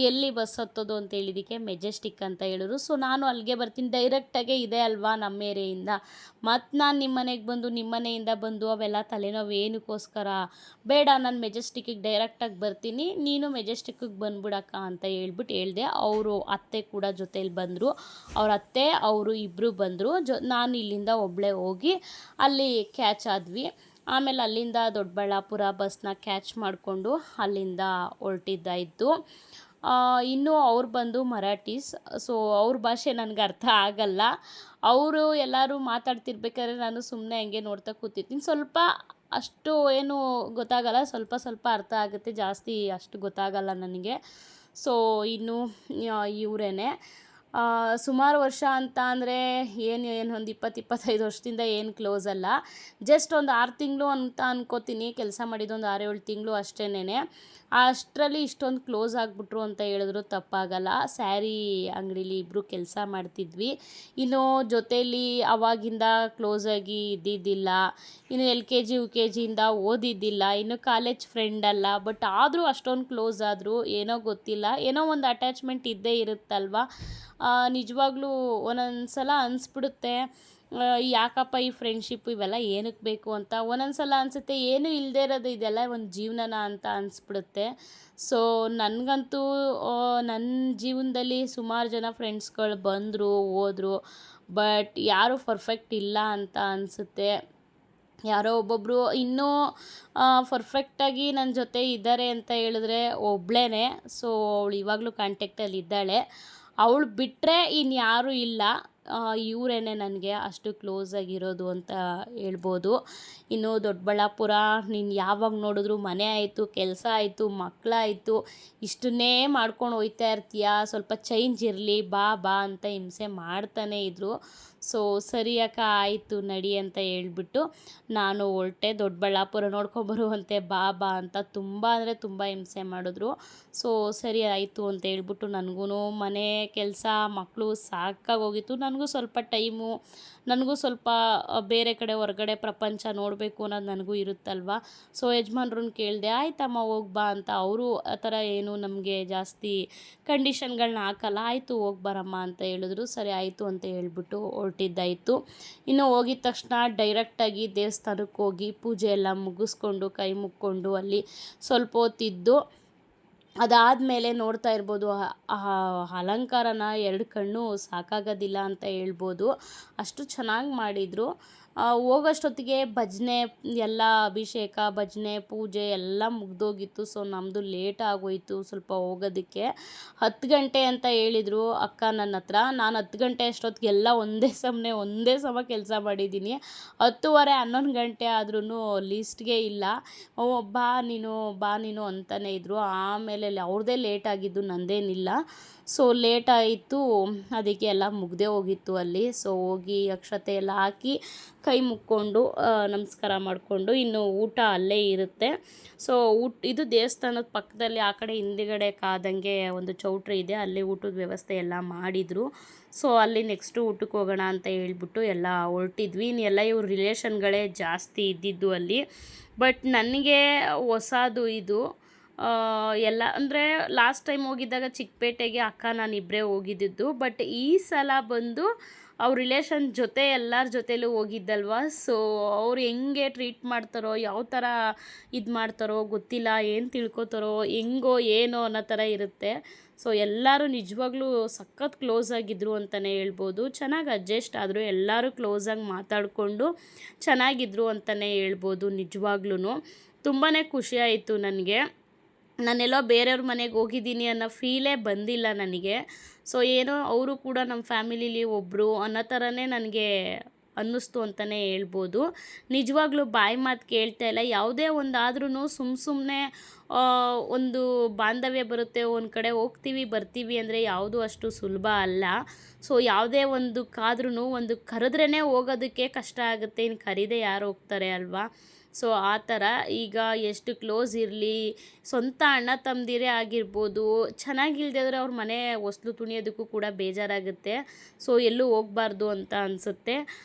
ಎಲ್ಲಿ ಬಸ್ ಹತ್ತೋದು ಅಂತ ಹೇಳಿದ್ದಕ್ಕೆ ಮೆಜೆಸ್ಟಿಕ್ ಅಂತ ಹೇಳಿದ್ರು. ಸೊ ನಾನು ಅಲ್ಲಿಗೆ ಬರ್ತೀನಿ, ಡೈರೆಕ್ಟಾಗೆ ಇದೆ ಅಲ್ವಾ ನಮ್ಮ ಏರಿಯಿಂದ, ಮತ್ತು ನಾನು ನಿಮ್ಮ ಮನೆಗೆ ಬಂದು ನಿಮ್ಮ ಮನೆಯಿಂದ ಬಂದು ಅವೆಲ್ಲ ತಲೆನೋವು ಏನಕ್ಕೋಸ್ಕರ, ಬೇಡ ನಾನು ಮೆಜೆಸ್ಟಿಕ್ಕಿಗೆ ಡೈರೆಕ್ಟಾಗಿ ಬರ್ತೀನಿ, ನೀನು ಮೆಜೆಸ್ಟಿಕ್ಕಿಗೆ ಬಂದ್ಬಿಡಕ್ಕ ಅಂತ ಹೇಳ್ಬಿಟ್ಟು ಹೇಳಿದೆ. ಅವರು ಅತ್ತೆ ಕೂಡ ಜೊತೇಲಿ ಬಂದರು, ಅವ್ರ ಅತ್ತೆ ಅವರು ಇಬ್ಬರು ಬಂದರು. ನಾನು ಇಲ್ಲಿಂದ ಒಬ್ಬಳೇ ಹೋಗಿ ಅಲ್ಲಿ ಕ್ಯಾಚ್ ಆದ್ವಿ. ಆಮೇಲೆ ಅಲ್ಲಿಂದ ದೊಡ್ಡಬಳ್ಳಾಪುರ ಬಸ್ನ ಕ್ಯಾಚ್ ಮಾಡಿಕೊಂಡು ಅಲ್ಲಿಂದ ಹೊರಟಿದ್ದಾಯಿತು. ಇನ್ನು ಅವ್ರು ಬಂದು ಮರಾಠೀಸ್. ಸೊ ಅವ್ರ ಭಾಷೆ ನನಗೆ ಅರ್ಥ ಆಗಲ್ಲ. ಅವರು ಎಲ್ಲರೂ ಮಾತಾಡ್ತಿರ್ಬೇಕಾದ್ರೆ ನಾನು ಸುಮ್ಮನೆ ಹಂಗೆ ನೋಡ್ತಾ ಕೂತಿರ್ತೀನಿ. ಸ್ವಲ್ಪ ಅಷ್ಟು ಏನು ಗೊತ್ತಾಗಲ್ಲ, ಸ್ವಲ್ಪ ಅರ್ಥ ಆಗುತ್ತೆ, ಜಾಸ್ತಿ ಅಷ್ಟು ಗೊತ್ತಾಗಲ್ಲ ನನಗೆ. ಸೊ ಇನ್ನು ಇವರೇನೆ ಸುಮಾರು ವರ್ಷ ಅಂತ ಅಂದರೆ ಏನು ಒಂದು 20-25 ವರ್ಷದಿಂದ ಏನು ಕ್ಲೋಸ್ ಅಲ್ಲ, ಜಸ್ಟ್ ಒಂದು 6 ತಿಂಗಳು ಅಂತ ಅನ್ಕೋತೀನಿ, ಕೆಲಸ ಮಾಡಿದ್ದು ಒಂದು 6-7 ತಿಂಗಳು ಅಷ್ಟೇನೆ. ಅಷ್ಟರಲ್ಲಿ ಇಷ್ಟೊಂದು ಕ್ಲೋಸ್ ಆಗಿಬಿಟ್ರು ಅಂತ ಹೇಳಿದ್ರು ತಪ್ಪಾಗಲ್ಲ. ಸ್ಯಾರಿ ಅಂಗಡೀಲಿ ಇಬ್ಬರು ಕೆಲಸ ಮಾಡ್ತಿದ್ವಿ. ಇನ್ನು ಜೊತೇಲಿ ಅವಾಗಿಂದ ಕ್ಲೋಸಾಗಿ ಇದ್ದಿದ್ದಿಲ್ಲ, ಇನ್ನು LKG UKGಯಿಂದ ಓದಿದ್ದಿಲ್ಲ, ಇನ್ನು ಕಾಲೇಜ್ ಫ್ರೆಂಡ್ ಅಲ್ಲ. ಬಟ್ ಆದರೂ ಅಷ್ಟೊಂದು ಕ್ಲೋಸ್ ಆದರು, ಏನೋ ಗೊತ್ತಿಲ್ಲ, ಏನೋ ಒಂದು ಅಟ್ಯಾಚ್ಮೆಂಟ್ ಇದ್ದೇ ಇರುತ್ತಲ್ವ. ನಿಜವಾಗ್ಲೂ ಒಂದೊಂದು ಸಲ ಅನಿಸ್ಬಿಡುತ್ತೆ, ಯಾಕಪ್ಪ ಈ ಫ್ರೆಂಡ್ಶಿಪ್ಪು ಇವೆಲ್ಲ ಏನಕ್ಕೆ ಬೇಕು ಅಂತ. ಒಂದೊಂದು ಸಲ ಅನಿಸುತ್ತೆ ಏನೂ ಇಲ್ಲದೇ ಇರೋದು ಇದೆಲ್ಲ ಒಂದು ಜೀವನನ ಅಂತ ಅನಿಸ್ಬಿಡುತ್ತೆ. ಸೊ ನನಗಂತೂ ನನ್ನ ಜೀವನದಲ್ಲಿ ಸುಮಾರು ಜನ ಫ್ರೆಂಡ್ಸ್ಗಳು ಬಂದರು ಹೋದರು, ಬಟ್ ಯಾರೂ ಪರ್ಫೆಕ್ಟ್ ಇಲ್ಲ ಅಂತ ಅನಿಸುತ್ತೆ. ಯಾರೋ ಒಬ್ಬೊಬ್ಬರು ಇನ್ನೂ ಪರ್ಫೆಕ್ಟಾಗಿ ನನ್ನ ಜೊತೆ ಇದ್ದಾರೆ ಅಂತ ಹೇಳಿದ್ರೆ ಒಬ್ಬಳೇ. ಸೊ ಅವಳು ಇವಾಗಲೂ ಕಾಂಟ್ಯಾಕ್ಟಲ್ಲಿ ಇದ್ದಾಳೆ. ಅವಳು ಬಿಟ್ಟರೆ ಇನ್ಯಾರೂ ಇಲ್ಲ. ಇವರೇನೆ ನನಗೆ ಅಷ್ಟು ಕ್ಲೋಸ್ ಆಗಿರೋದು ಅಂತ ಹೇಳ್ಬೋದು. ಇನ್ನು ದೊಡ್ಡಬಳ್ಳಾಪುರ ನೀನು ಯಾವಾಗ ನೋಡಿದ್ರು ಮನೆ ಆಯಿತು, ಕೆಲಸ ಆಯಿತು, ಮಕ್ಕಳಾಯಿತು, ಇಷ್ಟನ್ನೇ ಮಾಡ್ಕೊಂಡು ಹೋಗ್ತಾ ಇರ್ತೀಯ, ಸ್ವಲ್ಪ ಚೇಂಜ್ ಇರಲಿ, ಬಾ ಬಾ ಅಂತ ಹಿಂಸೆ ಮಾಡ್ತಾನೇ ಇದ್ದರು. ಸೊ ಸರಿ ಅಕ್ಕ ಆಯಿತು ನಡಿ ಅಂತ ಹೇಳ್ಬಿಟ್ಟು ನಾನು ಹೊರಟೆ. ದೊಡ್ಡಬಳ್ಳಾಪುರ ನೋಡ್ಕೊಂಬರುವಂತೆ ಬಾ ಬಾ ಅಂತ ತುಂಬ ಅಂದರೆ ತುಂಬ ಹಿಂಸೆ ಮಾಡಿದ್ರು. ಸೊ ಸರಿ ಆಯಿತು ಅಂತ ಹೇಳ್ಬಿಟ್ಟು ನನಗೂ ಮನೆ ಕೆಲಸ ಮಕ್ಕಳು ಸಾಕಾಗೋಗಿತ್ತು. ನನಗೂ ಸ್ವಲ್ಪ ಟೈಮು, ನನಗೂ ಸ್ವಲ್ಪ ಬೇರೆ ಕಡೆ ಹೊರಗಡೆ ಪ್ರಪಂಚ ನೋಡಬೇಕು ಅನ್ನೋದು ನನಗೂ ಇರುತ್ತಲ್ವ. ಸೊ ಯಜಮಾನ್ರನ್ನ ಕೇಳಿದೆ, ಆಯ್ತಮ್ಮ ಹೋಗಿ ಬಾ ಅಂತ. ಅವರು ಆ ಥರ ಏನು ನಮಗೆ ಜಾಸ್ತಿ ಕಂಡೀಷನ್ಗಳನ್ನ ಹಾಕಲ್ಲ. ಆಯಿತು ಹೋಗಿ ಬರಮ್ಮ ಅಂತ ಹೇಳಿದ್ರು. ಸರಿ ಆಯಿತು ಅಂತ ಹೇಳ್ಬಿಟ್ಟು ಹೊರಟಿದ್ದಾಯಿತು. ಇನ್ನು ಹೋಗಿದ ತಕ್ಷಣ ಡೈರೆಕ್ಟಾಗಿ ದೇವಸ್ಥಾನಕ್ಕೆ ಹೋಗಿ ಪೂಜೆ ಎಲ್ಲ ಮುಗಿಸ್ಕೊಂಡು ಕೈ ಮುಕ್ಕೊಂಡು ಅಲ್ಲಿ ಸ್ವಲ್ಪ ಹೊತ್ತಿದ್ದು, ಅದಾದಮೇಲೆ ನೋಡ್ತಾ ಇರ್ಬೋದು ಅಲಂಕಾರನ ಎರಡು ಕಣ್ಣು ಸಾಕಾಗೋದಿಲ್ಲ ಅಂತ ಹೇಳ್ಬೋದು. ಅಷ್ಟು ಚೆನ್ನಾಗಿ ಮಾಡಿದರು. ಹೋಗೋಷ್ಟೊತ್ತಿಗೆ ಭಜನೆ ಎಲ್ಲ, ಅಭಿಷೇಕ ಭಜನೆ ಪೂಜೆ ಎಲ್ಲ ಮುಗ್ದೋಗಿತ್ತು. ಸೊ ನಮ್ಮದು ಲೇಟ್ ಆಗೋಯಿತು ಸ್ವಲ್ಪ ಹೋಗೋದಕ್ಕೆ. 10 ಗಂಟೆ ಅಂತ ಹೇಳಿದರು ಅಕ್ಕ ನನ್ನ ಹತ್ರ. ನಾನು 10 ಗಂಟೆ ಅಷ್ಟೊತ್ತಿಗೆ ಎಲ್ಲ ಒಂದೇ ಸಮ ಕೆಲಸ ಮಾಡಿದ್ದೀನಿ. 10:30 11 ಗಂಟೆ ಆದ್ರೂ ಲೀಸ್ಟ್ಗೆ ಇಲ್ಲ. ಬಾ ನೀನು ಅಂತಲೇ ಇದ್ದರು. ಆಮೇಲೆ ಅವ್ರದ್ದೇ ಲೇಟ್ ಆಗಿದ್ದು, ನಂದೇನಿಲ್ಲ. ಸೊ ಲೇಟ್ ಆಯಿತು, ಅದಕ್ಕೆ ಎಲ್ಲ ಮುಗ್ದೇ ಹೋಗಿತ್ತು ಅಲ್ಲಿ. ಸೊ ಹೋಗಿ ಅಕ್ಷತೆ ಎಲ್ಲ ಹಾಕಿ ಕೈ ಮುಕ್ಕೊಂಡು ನಮಸ್ಕಾರ ಮಾಡಿಕೊಂಡು ಇನ್ನು ಊಟ ಅಲ್ಲೇ ಇರುತ್ತೆ. ಸೊ ಇದು ದೇವಸ್ಥಾನದ ಪಕ್ಕದಲ್ಲಿ ಆ ಕಡೆ ಹಿಂದುಗಡೆ ಕಾದಂಗೆ ಒಂದು ಚೌಟ್ರಿ ಇದೆ, ಅಲ್ಲಿ ಊಟದ ವ್ಯವಸ್ಥೆ ಎಲ್ಲ ಮಾಡಿದರು. ಸೊ ಅಲ್ಲಿ ನೆಕ್ಸ್ಟು ಊಟಕ್ಕೆ ಹೋಗೋಣ ಅಂತ ಹೇಳ್ಬಿಟ್ಟು ಎಲ್ಲ ಹೊರಟಿದ್ವಿ. ಇನ್ನೆಲ್ಲ ಇವ್ರ ರಿಲೇಷನ್ಗಳೇ ಜಾಸ್ತಿ ಇದ್ದಿದ್ದು ಅಲ್ಲಿ. ಬಟ್ ನನಗೆ ಹೊಸದು ಇದು ಎಲ್ಲ ಅಂದರೆ ಲಾಸ್ಟ್ ಟೈಮ್ ಹೋಗಿದ್ದಾಗ ಚಿಕ್ಕಪೇಟೆಗೆ ಅಕ್ಕ ನಾನು ಇಬ್ಬರೇ ಹೋಗಿದ್ದಿದ್ದು. ಬಟ್ ಈ ಸಲ ಬಂದು ಅವ್ರ ರಿಲೇಷನ್ ಜೊತೆ ಎಲ್ಲರ ಜೊತೆಲೂ ಹೋಗಿದ್ದಲ್ವ. ಸೊ ಅವ್ರು ಹೆಂಗೆ ಟ್ರೀಟ್ ಮಾಡ್ತಾರೋ, ಯಾವ ಥರ ಇದು ಮಾಡ್ತಾರೋ ಗೊತ್ತಿಲ್ಲ, ಏನು ತಿಳ್ಕೊತಾರೋ ಹೆಂಗೋ ಏನೋ ಅನ್ನೋ ಥರ ಇರುತ್ತೆ. ಸೊ ಎಲ್ಲರೂ ನಿಜವಾಗ್ಲೂ ಸಖತ್ ಕ್ಲೋಸ್ ಆಗಿದ್ದರು ಅಂತಲೇ ಹೇಳ್ಬೋದು. ಚೆನ್ನಾಗಿ ಅಡ್ಜಸ್ಟ್ ಆದರು, ಎಲ್ಲರೂ ಕ್ಲೋಸಾಗಿ ಮಾತಾಡಿಕೊಂಡು ಚೆನ್ನಾಗಿದ್ರು ಅಂತಲೇ ಹೇಳ್ಬೋದು. ನಿಜವಾಗ್ಲೂ ತುಂಬಾ ಖುಷಿ ಆಯಿತು ನನಗೆ. ನಾನೆಲ್ಲೋ ಬೇರೆಯವ್ರ ಮನೆಗೆ ಹೋಗಿದ್ದೀನಿ ಅನ್ನೋ ಫೀಲೇ ಬಂದಿಲ್ಲ ನನಗೆ. ಸೊ ಏನೋ ಅವರು ಕೂಡ ನಮ್ಮ ಫ್ಯಾಮಿಲಿಲಿ ಒಬ್ಬರು ಅನ್ನೋ ಥರನೇ ನನಗೆ ಅನ್ನಿಸ್ತು ಅಂತಲೇ ಹೇಳ್ಬೋದು. ನಿಜವಾಗ್ಲೂ ಬಾಯಿ ಮಾತು ಕೇಳ್ತಾ ಇಲ್ಲ. ಯಾವುದೇ ಒಂದಾದ್ರೂ ಸುಮ್ಮನೆ ಒಂದು ಬಾಂಧವ್ಯ ಬರುತ್ತೆ, ಒಂದು ಕಡೆ ಹೋಗ್ತೀವಿ ಬರ್ತೀವಿ ಅಂದರೆ ಯಾವುದೂ ಅಷ್ಟು ಸುಲಭ ಅಲ್ಲ. ಸೊ ಯಾವುದೇ ಒಂದಕ್ಕಾದ್ರೂ ಒಂದು ಕರೆದ್ರೇ ಹೋಗೋದಕ್ಕೆ ಕಷ್ಟ ಆಗುತ್ತೆ, ಇನ್ನು ಕರೀದೆ ಯಾರು ಹೋಗ್ತಾರೆ ಅಲ್ವಾ. ಸೊ ಆ ಥರ ಈಗ ಎಷ್ಟು ಕ್ಲೋಸ್ ಇರಲಿ, ಸ್ವಂತ ಅಣ್ಣ ತಮ್ಮದಿರೇ ಆಗಿರ್ಬೋದು, ಚೆನ್ನಾಗಿಲ್ದೇ ಇದ್ರೆ ಅವ್ರ ಮನೆ ಹೊಸ್ಲು ತುಣಿಯೋದಕ್ಕೂ ಕೂಡ ಬೇಜಾರಾಗುತ್ತೆ. ಸೊ ಎಲ್ಲೂ ಹೋಗಬಾರ್ದು ಅಂತ ಅನಿಸುತ್ತೆ.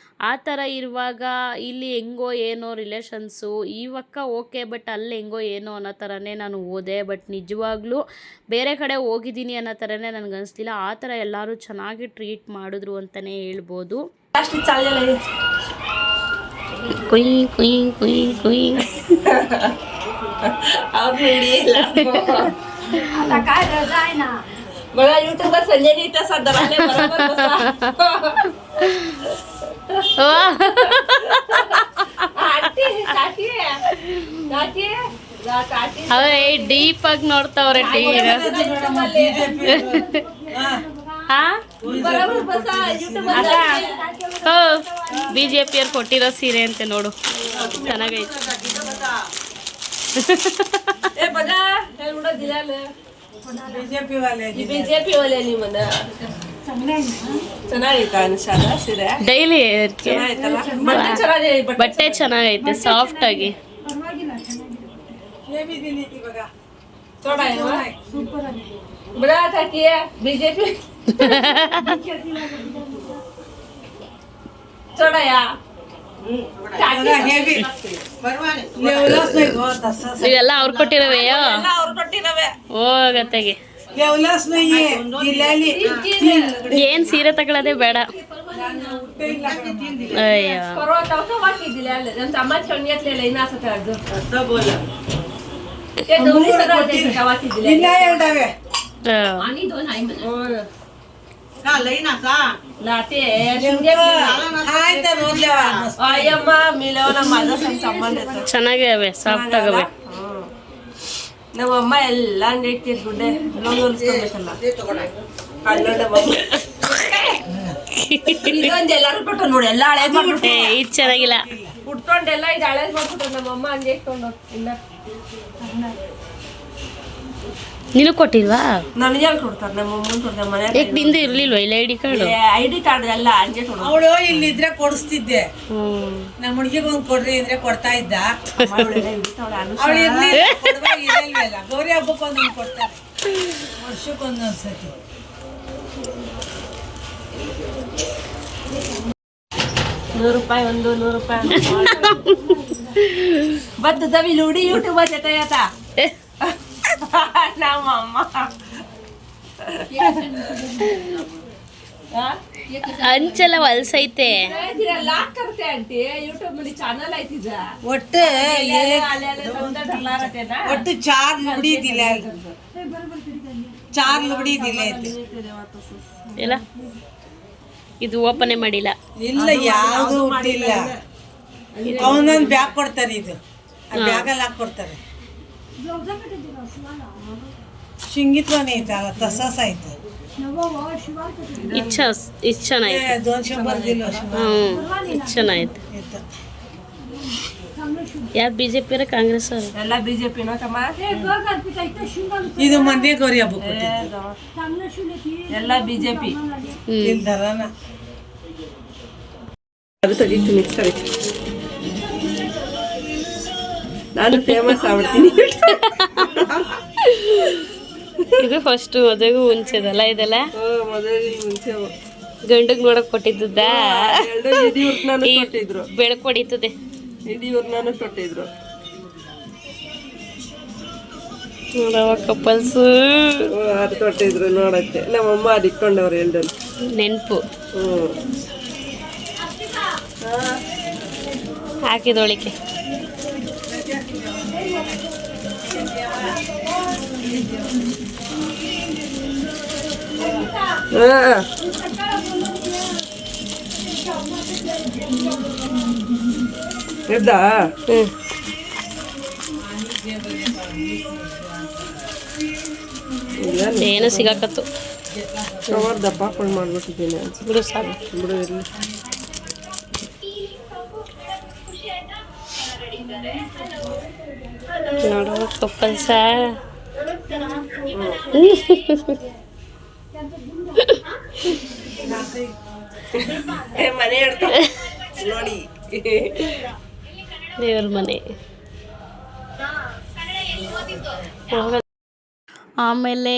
ಆ ಥರ ಇರುವಾಗ ಇಲ್ಲಿ ಹೆಂಗೋ ಏನೋ ರಿಲೇಷನ್ಸು ಇವಕ್ಕ ಓಕೆ, ಬಟ್ ಅಲ್ಲಿ ಹೆಂಗೋ ಏನೋ ಅನ್ನೋ ಥರನೇ ನಾನು ಹೋದೆ. ಬಟ್ ನಿಜವಾಗ್ಲೂ ಬೇರೆ ಕಡೆ ಹೋಗಿದ್ದೀನಿ ಅನ್ನೋ ಥರನೇ ನನಗೆ ಅನಿಸ್ಲಿಲ್ಲ. ಆ ಥರ ಎಲ್ಲರೂ ಚೆನ್ನಾಗಿ ಟ್ರೀಟ್ ಮಾಡಿದ್ರು ಅಂತಲೇ ಹೇಳ್ಬೋದು. कुई कुई कुई कुई अब मीडिया आता काय जाय ना बघा यूट्यूबवर संजय नीता सदराने बरोबर बसा आटी काटी काटी काटी अरे डीप ಆಗಿ ನೋಡ್ತಾವ್ರೆ ಟಿವಿನ. BJP ಅವ್ರು ಕೊಟ್ಟಿರೋ ಸೀರೆ ಅಂತೆ ನೋಡು, ಚೆನ್ನಾಗೈತೆ. ಡೈಲಿ ಬಟ್ಟೆ ಚೆನ್ನಾಗೈತೆ, ಸಾಫ್ಟ್ ಆಗಿ. बीजेपी चढाया ಇವೆಲ್ಲ ಅವ್ರು ಕೊಟ್ಟಿರವೆಯೋ? ಹೋಗತ್ತೆಗೆ ಏನ್ ಸೀರೆ ತಗೊಳ್ಳೋದೇ ಬೇಡ. ಅಯ್ಯೋ ಚೆನ್ನಾಗವೆ, ಸಾಫ್ಟ್ ಆಗವೆ. ನಮ್ಮಮ್ಮ ಎಲ್ಲ ನೆಟ್ಟಿದ್ ಗುಡ್ಡೆ ಬ್ಲೌಸ್ ಹೊಲಿಸ್ಕೊಬೇಕಲ್ಲ. ಇದೊಂದು ಎಲ್ಲಾರು ಕೊಟ್ಟು ನೋಡಿ ಎಲ್ಲ ಹಳೇದ್ ಮಾಡ್ಬಿಟ್ಟು ಇದು ಚೆನ್ನಾಗಿಲ್ಲ. ಉಟ್ಕೊಂಡೆಲ್ಲ ಇದು ಹಳೇದ್ ಮಾಡ್ಬಿಟ್ಟು ನಮ್ಮಮ್ಮ ಹಂಗೆ ಇಟ್ಕೊಂಡು ಇಲ್ಲ ನೀನು ಕೊಟ್ಟಿಲ್ವಾ? ನನಗೆ ಕೊಡ್ತಾರೆ ನಮ್ಮಮ್ಮನ ಕೊಡ್ತಾರೆ ಮನೆ ಯಾಕೆ ನಿಂದು ಇರ್ಲಿಲ್ವಾ ಇಲ್ಲ I D card? ID card ಎಲ್ಲ ಹಂಗೆ ಕೊಡೋದು. ಅವಳು ಇಲ್ಲಿದ್ರೆ ಕೊಡಿಸ್ತಿದ್ದೆ, ನಮ್ಮ ಹುಡುಗಿಗೆ ಒಂದ್ ಕೊಡ್ರಿ ಅಂದ್ರೆ ಕೊಡ್ತಾ ಇದ್ದ. ಅವಳು ಇರ್ಲಿಲ್ಲ, ಕೊಡುವಾಗ ಇರಲ್ವಲ್ಲ. ಗೌರಿ ಹಬ್ಬಕ್ಕೆ ಒಂದೊಂದು ಕೊಡ್ತಾರೆ, ವರ್ಷಕ್ಕೊಂದೊಂದ್ಸತಿ. ₹100 ಒಂದು ₹100 ಬದ್ದು ತವಿ ಲೂಡಿ ಯೂಟ್ಯೂಬ್ ಜೊತೆ ಆತ ನಮ್ಮಮ್ಮ ಅಂಚೆಲ್ಲ ಹೊಲ್ಸೈತೆ. ಲಾಕ್ करते आंटी यूट्यूब मध्ये चॅनल आहे तिचा ಒಟ್ಟು आले ಒಟ್ಟು 4 ಲುಗಡಿ ದಿಲ್ಲ, 4 ಲುಗಡಿ ದಿಲ್ಲ ಐತೆ. ಇಲ್ಲ ಇದು ಓಪನೇ ಮಾಡಿಲ್ಲ. ಇಲ್ಲ ಯಾವುದು ಹುಟ್ಟಿಲ್ಲ. ಅವನೊಂದು ಬ್ಯಾಗ್ ಕೊಡ್ತಾರೆ, ಇದು ಬ್ಯಾಗಲ್ಲಿ ಹಾಕೊಡ್ತಾರೆ. ಶಿಂಗಿತ್ವನೇ ಐತಲ್ಲ, ತಸಾಸ ಐತೆ. ಇದು ಚೆನ್ನಾಯ್ತು. 200 ಬರ್ದಿಲ್ಲ ಇದು ಚೆನ್ನಾಯ್ತು. ಯಾರು BJP ಕಾಂಗ್ರೆಸ್ ಅವರು? ಎಲ್ಲ ಬಿಜೆಪಿ ಇದು ಮೊನ್ನೆ ಗೌರಿ ಹಬ್ಬಕ್ಕೆ ಎಲ್ಲ ಬಿಜೆಪಿ ಇಲ್ದರನ. ಅದು ತೆಗಿತೀನಿ ಸರಿ, ನಾನು ಫೇಮಸ್ ಆಗ್ಬಿಡ್ತೀನಿ. ಇದು ಫಸ್ಟ್ ಮದುವೆಗೂ ಮುಂಚೆದಲ್ಲ ಇದೆಲ್ಲ? ಮದುವೆಗೆ ಮುಂಚೆ ಗಂಡಗ್ ನೋಡಕ್ ಕೊಟ್ಟಿದ್ದ ನಾನು ಕೊಟ್ಟಿದ್ರು, ಬೆಳಕು ಹೊಡಿತದೆ. ಇಡೀ ನಾನು ಕೊಟ್ಟಿದ್ರು ನೋಡವ ಕಪಲ್ಸ್ ಅದು ಕೊಟ್ಟಿದ್ರು ನೋಡಕ್ಕೆ. ನಮ್ಮಮ್ಮ ಅದು ಇಟ್ಕೊಂಡವ್ರು ಎಲ್ಡಲ್ಲಿ ನೆನಪು ಹಾಕಿದೊಳಿಕೆ. ಎದ್ದಾ ಏನು ಸಿಗಾಕತ್ತು. ಕವರ್ ದಪ್ಪ ಹಾಕೊಂಡು ಮಾಡ್ಬಿಟ್ಟಿದ್ದೀನಿ ಅನ್ಸುತ್ತೆ. ಬಿಡು ಸಾಕು, ಬಿಡು ಇರಲಿ. ನೋಡುವ ಕಪಲ್ಸ. ಮನೆ ಹಿಡ್ಕೊ ನೋಡಿ, ದೇವ್ರ ಮನೆ. ಆಮೇಲೆ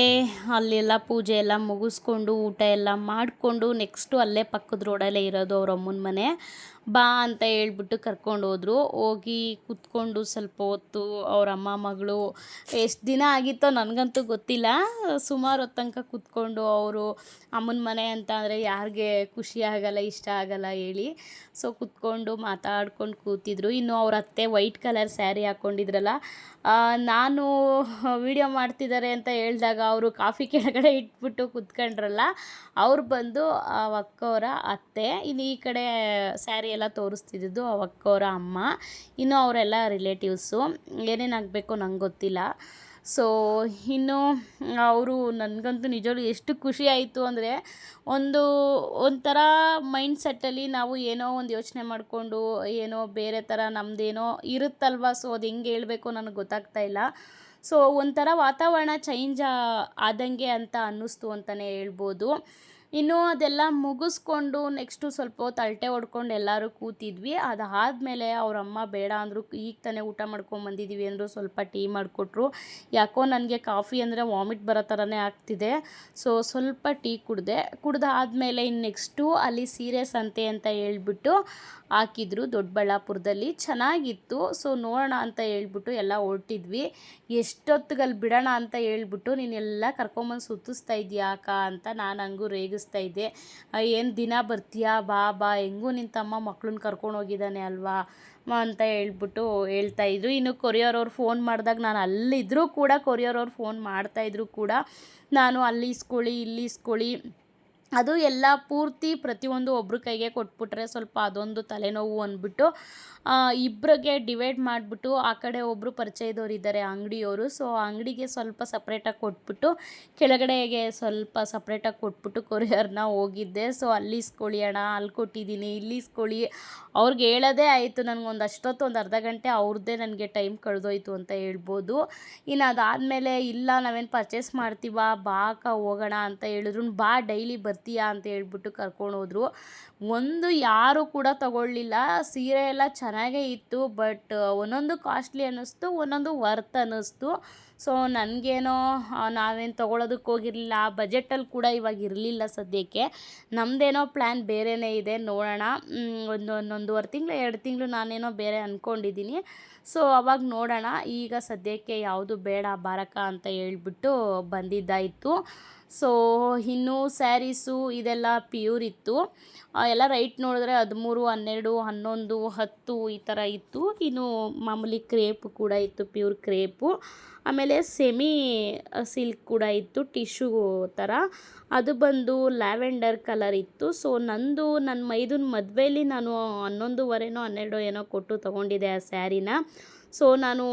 ಅಲ್ಲೆಲ್ಲ ಪೂಜೆ ಎಲ್ಲ ಮುಗಿಸ್ಕೊಂಡು ಊಟ ಎಲ್ಲ ಮಾಡಿಕೊಂಡು ನೆಕ್ಸ್ಟು ಅಲ್ಲೇ ಪಕ್ಕದ ರೋಡಲ್ಲೇ ಇರೋದು ಅವ್ರ ಅಮ್ಮನ ಮನೆ. ಬಾ ಅಂತ ಹೇಳ್ಬಿಟ್ಟು ಕರ್ಕೊಂಡು ಹೋದರು. ಹೋಗಿ ಕೂತ್ಕೊಂಡು ಸ್ವಲ್ಪ ಹೊತ್ತು ಅವ್ರ ಅಮ್ಮ ಮಗಳು ಎಷ್ಟು ದಿನ ಆಗಿತ್ತೋ ನನಗಂತೂ ಗೊತ್ತಿಲ್ಲ, ಸುಮಾರು ಹೊತ್ತು ತನಕ ಕೂತ್ಕೊಂಡು ಅವರು ಅಮ್ಮನ ಮನೆ ಅಂತ ಅಂದರೆ ಯಾರಿಗೆ ಖುಷಿ ಆಗಲ್ಲ, ಇಷ್ಟ ಆಗಲ್ಲ ಹೇಳಿ. ಸೊ ಕೂತ್ಕೊಂಡು ಮಾತಾಡ್ಕೊಂಡು ಕೂತಿದ್ರು. ಇನ್ನು ಅವ್ರ ಅತ್ತೆ ವೈಟ್ ಕಲರ್ ಸ್ಯಾರಿ ಹಾಕ್ಕೊಂಡಿದ್ರಲ್ಲ, ನಾನು ವಿಡಿಯೋ ಮಾಡ್ತಿದ್ದಾರೆ ಅಂತ ಹೇಳಿದಾಗ ಅವರು ಕಾಫಿ ಕೆಳಗಡೆ ಇಟ್ಬಿಟ್ಟು ಕೂತ್ಕೊಂಡ್ರಲ್ಲ, ಅವ್ರು ಬಂದು ಆ ಅಕ್ಕವರ ಅತ್ತೆ. ಇನ್ನು ಈ ಕಡೆ ಸ್ಯಾರಿ ಎಲ್ಲ ತೋರಿಸ್ತಿದ್ದು ಆ ಅಕ್ಕವರ ಅಮ್ಮ. ಇನ್ನು ಅವರೆಲ್ಲ ರಿಲೇಟಿವ್ಸು. ಏನೇನಾಗಬೇಕು ನಂಗೆ ಗೊತ್ತಿಲ್ಲ. ಸೊ ಇನ್ನು ಅವರು ನನಗಂತೂ ನಿಜವಾಗ್ಲೂ ಎಷ್ಟು ಖುಷಿ ಆಯಿತು ಅಂದರೆ, ಒಂಥರ ಮೈಂಡ್ ಸೆಟ್ಟಲ್ಲಿ ನಾವು ಏನೋ ಒಂದು ಯೋಚನೆ ಮಾಡಿಕೊಂಡು ಏನೋ ಬೇರೆ ಥರ ನಮ್ಮದೇನೋ ಇರುತ್ತಲ್ವ. ಸೊ ಅದು ಹೆಂಗೆ ಹೇಳಬೇಕು ನನಗೆ ಗೊತ್ತಾಗ್ತಾ ಇಲ್ಲ. ಸೊ ಒಂಥರ ವಾತಾವರಣ ಚೇಂಜ್ ಆದಂಗೆ ಅಂತ ಅನ್ನಿಸ್ತು ಅಂತಲೇ ಹೇಳ್ಬೋದು. ಇನ್ನು ಅದೆಲ್ಲ ಮುಗಿಸ್ಕೊಂಡು ನೆಕ್ಸ್ಟು ಸ್ವಲ್ಪ ಹೊತ್ತು ಅಳತೆ ಹೊಡ್ಕೊಂಡು ಎಲ್ಲರೂ ಕೂತಿದ್ವಿ. ಅದಾದಮೇಲೆ ಅವರಮ್ಮ ಬೇಡ ಅಂದರು, ಈಗ ತಾನೇ ಊಟ ಮಾಡ್ಕೊಂಬಂದಿದ್ದೀವಿ ಅಂದರು. ಸ್ವಲ್ಪ ಟೀ ಮಾಡಿಕೊಟ್ರು. ಯಾಕೋ ನನಗೆ ಕಾಫಿ ಅಂದರೆ ವಾಮಿಟ್ ಬರೋ ಥರನೇ ಆಗ್ತಿದೆ. ಸೊ ಸ್ವಲ್ಪ ಟೀ ಕುಡ್ದಾದ್ಮೇಲೆ ಇನ್ನು ನೆಕ್ಸ್ಟು ಅಲ್ಲಿ ಸೀರೆ ಸಂತೆ ಅಂತ ಹೇಳ್ಬಿಟ್ಟು ಹಾಕಿದ್ರು ದೊಡ್ಡಬಳ್ಳಾಪುರದಲ್ಲಿ, ಚೆನ್ನಾಗಿತ್ತು. ಸೊ ನೋಡೋಣ ಅಂತ ಹೇಳ್ಬಿಟ್ಟು ಎಲ್ಲ ಹೊರಟಿದ್ವಿ. ಎಷ್ಟೊತ್ತಿಗಲ್ಲಿ ಬಿಡೋಣ ಅಂತ ಹೇಳ್ಬಿಟ್ಟು ನೀನೆಲ್ಲ ಕರ್ಕೊಂಬಂದು ಸುತ್ತಿಸ್ತಾ ಇದೆಯಾ ಅಕ್ಕ ಅಂತ ನಾನು ಹಂಗೂ ರೇಗಿಸ್ತಾ ಇದ್ದೆ. ಏನು ದಿನ ಬರ್ತೀಯಾ, ಬಾ ಹೆಂಗೂ ನಿನ್ನ ತಮ್ಮ ಮಕ್ಳನ್ನ ಕರ್ಕೊಂಡು ಹೋಗಿದ್ದಾನೆ ಅಲ್ವಾ ಅಂತ ಹೇಳ್ಬಿಟ್ಟು ಹೇಳ್ತಾಯಿದ್ರು. ಇನ್ನು ಕೊರಿಯರವ್ರು ಫೋನ್ ಮಾಡಿದಾಗ ನಾನು ಅಲ್ಲಿದ್ದರೂ ಕೂಡ, ಕೊರಿಯರವ್ರು ಫೋನ್ ಮಾಡ್ತಾಯಿದ್ರು ಕೂಡ, ನಾನು ಅಲ್ಲಿ ಇಸ್ಕೊಳ್ಳಿ ಇಲ್ಲಿ ಇಸ್ಕೊಳ್ಳಿ ಅದು ಎಲ್ಲ ಪೂರ್ತಿ ಪ್ರತಿಯೊಂದು ಒಬ್ರ ಕೈಗೆ ಕೊಟ್ಬಿಟ್ರೆ ಸ್ವಲ್ಪ ಅದೊಂದು ತಲೆನೋವು ಅಂದ್ಬಿಟ್ಟು ಇಬ್ಬರಿಗೆ ಡಿವೈಡ್ ಮಾಡಿಬಿಟ್ಟು ಆ ಕಡೆ ಒಬ್ಬರು ಪರಿಚಯದವ್ರು ಇದ್ದಾರೆ ಅಂಗಡಿಯವರು. ಸೊ ಅಂಗಡಿಗೆ ಸ್ವಲ್ಪ ಸಪ್ರೇಟಾಗಿ ಕೊಟ್ಬಿಟ್ಟು ಕೆಳಗಡೆಗೆ ಸ್ವಲ್ಪ ಸಪ್ರೇಟಾಗಿ ಕೊಟ್ಬಿಟ್ಟು ಕೊರಿಯರ್ನ ಹೋಗಿದ್ದೆ. ಸೊ ಅಲ್ಲಿ ಇಸ್ಕೊಳ್ಳಿ ಅಣ್ಣ, ಅಲ್ಲಿ ಕೊಟ್ಟಿದ್ದೀನಿ, ಇಲ್ಲಿ ಇಸ್ಕೊಳ್ಳಿ, ಅವ್ರಿಗೆ ಹೇಳೋದೇ ಆಯಿತು ನನಗೊಂದು ಅಷ್ಟೊತ್ತು ಒಂದು ಅರ್ಧ ಗಂಟೆ ಅವ್ರದ್ದೇ ನನಗೆ ಟೈಮ್ ಕಳೆದೋಯ್ತು ಅಂತ ಹೇಳ್ಬೋದು. ಇನ್ನು ಅದಾದಮೇಲೆ ಇಲ್ಲ ನಾವೇನು ಪರ್ಚೇಸ್ ಮಾಡ್ತೀವ ಬಾ ಅಕ್ಕ ಹೋಗೋಣ ಅಂತ ಹೇಳಿದ್ರು. ಬಾ ಡೈಲಿ ಬರ್ತೀಯಾ ಅಂತ ಹೇಳ್ಬಿಟ್ಟು ಕರ್ಕೊಂಡೋದ್ರು. ಒಂದು ಯಾರು ಕೂಡ ತಗೊಳ್ಳಿಲ್ಲ. ಸೀರೆ ಎಲ್ಲ ಚೆನ್ನಾಗೇ ಇತ್ತು, ಬಟ್ ಒಂದೊಂದು ಕಾಸ್ಟ್ಲಿ ಅನ್ನಿಸ್ತು, ಒಂದೊಂದು ವರ್ತ್ ಅನ್ನಿಸ್ತು. ಸೊ ನನಗೇನೋ ನಾವೇನು ತೊಗೊಳೋದಕ್ಕೆ ಹೋಗಿರಲಿಲ್ಲ, ಆ ಬಜೆಟಲ್ಲಿ ಕೂಡ ಇವಾಗ ಇರಲಿಲ್ಲ ಸದ್ಯಕ್ಕೆ. ನಮ್ಮದೇನೋ ಪ್ಲ್ಯಾನ್ ಬೇರೆಯೇ ಇದೆ, ನೋಡೋಣ. ಒಂದೂವರೆ ತಿಂಗಳು 2 ತಿಂಗಳು ನಾನೇನೋ ಬೇರೆ ಅಂದ್ಕೊಂಡಿದ್ದೀನಿ. ಸೊ ಅವಾಗ ನೋಡೋಣ. ಈಗ ಸದ್ಯಕ್ಕೆ ಯಾವುದು ಬೇಡ ಬಾರಕ ಅಂತ ಹೇಳ್ಬಿಟ್ಟು ಬಂದಿದ್ದಾಯಿತು. ಸೊ ಇನ್ನು ಸ್ಯಾರೀಸು ಇದೆಲ್ಲ ಪ್ಯೂರ್ ಇತ್ತು. ಎಲ್ಲ ರೈಟ್ ನೋಡಿದ್ರೆ 13, 12, 11, 10 ಈ ಥರ ಇತ್ತು. ಇನ್ನು ಮಾಮೂಲಿ ಕ್ರೇಪ್ ಕೂಡ ಇತ್ತು, ಪ್ಯೂರ್ ಕ್ರೇಪು. ಆಮೇಲೆ ಸೆಮಿ ಸಿಲ್ಕ್ ಕೂಡ ಇತ್ತು, ಟಿಶ್ಯೂ ಥರ. ಅದು ಬಂದು ಲ್ಯಾವೆಂಡರ್ ಕಲರ್ ಇತ್ತು. ಸೊ ನನ್ನ ಮೈದನ ಮದುವೆಯಲ್ಲಿ ನಾನು 11:15 12 ಏನೋ ಕೊಟ್ಟು ತೊಗೊಂಡಿದ್ದೆ ಆ ಸ್ಯಾರಿನ. ಸೊ ನಾನು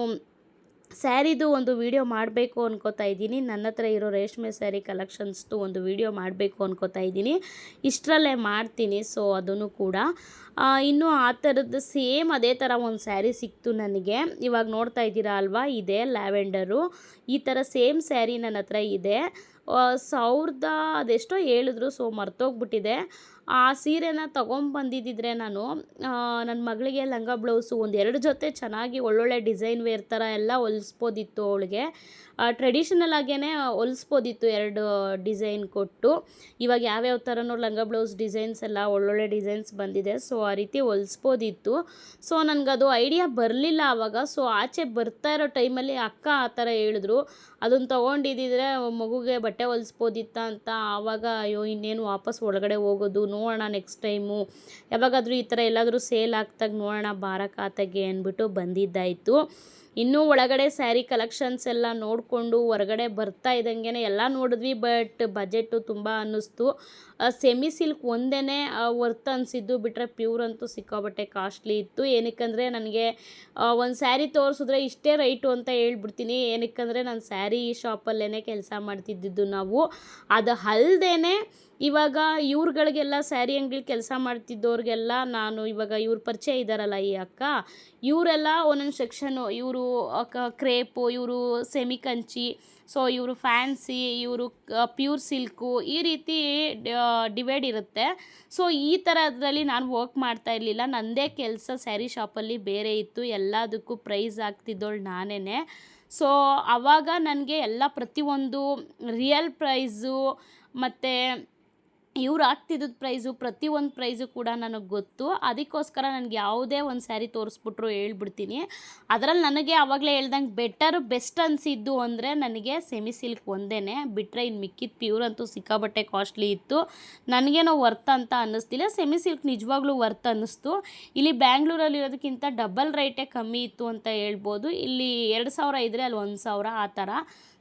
ಸ್ಯಾರಿದು ಒಂದು ವಿಡಿಯೋ ಮಾಡಬೇಕು ಅನ್ಕೋತಾ ಇದ್ದೀನಿ. ನನ್ನ ಹತ್ರ ಇರೋ ರೇಷ್ಮೆ ಸ್ಯಾರಿ ಕಲೆಕ್ಷನ್ಸ್ದು ಒಂದು ವಿಡಿಯೋ ಮಾಡಬೇಕು ಅನ್ಕೋತಾ ಇದ್ದೀನಿ. ಇಷ್ಟರಲ್ಲೇ ಮಾಡ್ತೀನಿ. ಸೊ ಅದನ್ನು ಕೂಡ ಇನ್ನೂ ಆ ಥರದ್ದು ಸೇಮ್ ಅದೇ ಥರ ಒಂದು ಸ್ಯಾರಿ ಸಿಕ್ತು ನನಗೆ. ಇವಾಗ ನೋಡ್ತಾ ಇದ್ದೀರಾ ಅಲ್ವಾ, ಇದೆ ಲ್ಯಾವೆಂಡರು. ಈ ಥರ ಸೇಮ್ ಸ್ಯಾರಿ ನನ್ನ ಹತ್ರ ಇದೆ. 1000 ಅದೆಷ್ಟೋ ಹೇಳಿದ್ರು, ಸೊ ಮರ್ತೋಗ್ಬಿಟ್ಟಿದೆ. ಆ ಸೀರೆನ ತೊಗೊಂಬಂದಿದ್ದಿದ್ರೆ ನಾನು ನನ್ನ ಮಗಳಿಗೆ ಲಂಗ ಬ್ಲೌಸು 1-2 ಜೊತೆ ಚೆನ್ನಾಗಿ ಒಳ್ಳೊಳ್ಳೆ ಡಿಸೈನ್ ವೇರ್ ಥರ ಎಲ್ಲ ಹೊಲಿಸ್ಬೋದಿತ್ತು. ಅವಳಿಗೆ ಟ್ರೆಡಿಷನಲ್ ಆಗೇ ಹೊಲಿಸ್ಬೋದಿತ್ತು 2 ಡಿಸೈನ್ ಕೊಟ್ಟು. ಇವಾಗ ಯಾವ್ಯಾವ ಥರನೋ ಲಂಗ ಬ್ಲೌಸ್ ಡಿಸೈನ್ಸ್ ಎಲ್ಲ ಒಳ್ಳೊಳ್ಳೆ ಡಿಸೈನ್ಸ್ ಬಂದಿದೆ. ಸೊ ಆ ರೀತಿ ಹೊಲಿಸ್ಬೋದಿತ್ತು. ಸೊ ನನಗದು ಐಡಿಯಾ ಬರಲಿಲ್ಲ ಆವಾಗ. ಸೊ ಆಚೆ ಬರ್ತಾ ಇರೋ ಟೈಮಲ್ಲಿ ಅಕ್ಕ ಆ ಥರ ಹೇಳಿದ್ರು, ಅದನ್ನು ತೊಗೊಂಡಿದ್ದಿದ್ರೆ ಮಗುಗೆ ಬಟ್ಟೆ ಹೊಲಿಸ್ಬೋದಿತ್ತ ಅಂತ. ಆವಾಗ ಅಯ್ಯೋ ಇನ್ನೇನು ವಾಪಸ್ ಒಳಗಡೆ ಹೋಗೋದು, ನೋಡೋಣ ನೆಕ್ಸ್ಟ್ ಟೈಮು ಯಾವಾಗಾದರೂ ಈ ಥರ ಎಲ್ಲಾದರೂ ಸೇಲ್ ಆಗ್ತಾಗ ನೋಡೋಣ ಬಾರಕ ಆತಗೆ ಅಂದ್ಬಿಟ್ಟು ಬಂದಿದ್ದಾಯಿತು. ಇನ್ನೂ ಒಳಗಡೆ ಸ್ಯಾರಿ ಕಲೆಕ್ಷನ್ಸ್ ಎಲ್ಲ ನೋಡಿಕೊಂಡು ಹೊರಗಡೆ ಬರ್ತಾ ಇದ್ದಂಗೆ ಎಲ್ಲ ನೋಡಿದ್ವಿ, ಬಟ್ ಬಜೆಟು ತುಂಬ ಅನ್ನಿಸ್ತು. ಸೆಮಿ ಸಿಲ್ಕ್ ಒಂದೇ ವರ್ತ್ ಅನಿಸಿದ್ದು, ಬಿಟ್ಟರೆ ಪ್ಯೂರ್ ಅಂತೂ ಸಿಕ್ಕಾಬಟ್ಟೆ ಕಾಸ್ಟ್ಲಿ ಇತ್ತು. ಏನಕ್ಕಂದರೆ ನನಗೆ ಒಂದು ಸ್ಯಾರಿ ತೋರಿಸಿದ್ರೆ ಇಷ್ಟೇ ರೈಟು ಅಂತ ಹೇಳ್ಬಿಡ್ತೀನಿ. ಏನಕ್ಕಂದರೆ ನಾನು ಸ್ಯಾರಿ ಶಾಪಲ್ಲೇ ಕೆಲಸ ಮಾಡ್ತಿದ್ದಿದ್ದು ನಾವು. ಅದು ಅಲ್ಲದೇ ಇವಾಗ ಇವ್ರುಗಳಿಗೆಲ್ಲ ಸ್ಯಾರಿ ಅಂಗಡಿಲಿ ಕೆಲಸ ಮಾಡ್ತಿದ್ದವ್ರಿಗೆಲ್ಲ ನಾನು ಇವಾಗ ಇವ್ರ ಪರಿಚಯ ಇದ್ದಾರಲ್ಲ ಈ ಅಕ್ಕ, ಇವರೆಲ್ಲ ಒಂದೊಂದು ಸೆಕ್ಷನು, ಇವರು ಕ್ರೇಪು, ಇವರು ಸೆಮಿ ಕಂಚಿ, ಸೊ ಇವರು ಫ್ಯಾನ್ಸಿ, ಇವರು ಪ್ಯೂರ್ ಸಿಲ್ಕು, ಈ ರೀತಿ ಡಿವೈಡ್ ಇರುತ್ತೆ. ಸೊ ಈ ಥರದ್ರಲ್ಲಿ ನಾನು ವರ್ಕ್ ಮಾಡ್ತಾ ಇರಲಿಲ್ಲ. ನನ್ನದೇ ಕೆಲಸ ಸ್ಯಾರಿ ಶಾಪಲ್ಲಿ ಬೇರೆ ಇತ್ತು. ಎಲ್ಲದಕ್ಕೂ ಪ್ರೈಸ್ ಆಗ್ತಿದ್ದೋಳು ನಾನೇ. ಸೊ ಆವಾಗ ನನಗೆ ಎಲ್ಲ ಪ್ರತಿಯೊಂದು ರಿಯಲ್ ಪ್ರೈಸು ಮತ್ತು ಇವ್ರು ಹಾಕ್ತಿದ್ದದ್ದು ಪ್ರೈಸು, ಪ್ರತಿಯೊಂದು ಪ್ರೈಸು ಕೂಡ ನನಗೆ ಗೊತ್ತು. ಅದಕ್ಕೋಸ್ಕರ ನನಗೆ ಯಾವುದೇ ಒಂದು ಸ್ಯಾರಿ ತೋರಿಸ್ಬಿಟ್ರು ಹೇಳ್ಬಿಡ್ತೀನಿ. ಅದರಲ್ಲಿ ನನಗೆ ಆವಾಗಲೇ ಹೇಳ್ದಂಗೆ ಬೆಸ್ಟ್ ಅನಿಸಿದ್ದು ಅಂದರೆ ನನಗೆ ಸೆಮಿ ಸಿಲ್ಕ್ ಒಂದೇ, ಬಿಟ್ಟರೆ ಇನ್ನು ಮಿಕ್ಕಿದ ಪ್ಯೂರ್ ಅಂತೂ ಸಿಕ್ಕಾಬಟ್ಟೆ ಕಾಸ್ಟ್ಲಿ ಇತ್ತು. ನನಗೇನೋ ವರ್ತ್ ಅಂತ ಅನ್ನಿಸ್ತಿಲ್ಲ. ಸೆಮಿ ಸಿಲ್ಕ್ ನಿಜವಾಗ್ಲೂ ವರ್ತ್ ಅನ್ನಿಸ್ತು. ಇಲ್ಲಿ ಬ್ಯಾಂಗ್ಳೂರಲ್ಲಿರೋದಕ್ಕಿಂತ ಡಬಲ್ ರೇಟೇ ಕಮ್ಮಿ ಇತ್ತು ಅಂತ ಹೇಳ್ಬೋದು. ಇಲ್ಲಿ 2000 ಇದ್ದರೆ ಅಲ್ಲಿ 1000 ಆ ಥರ.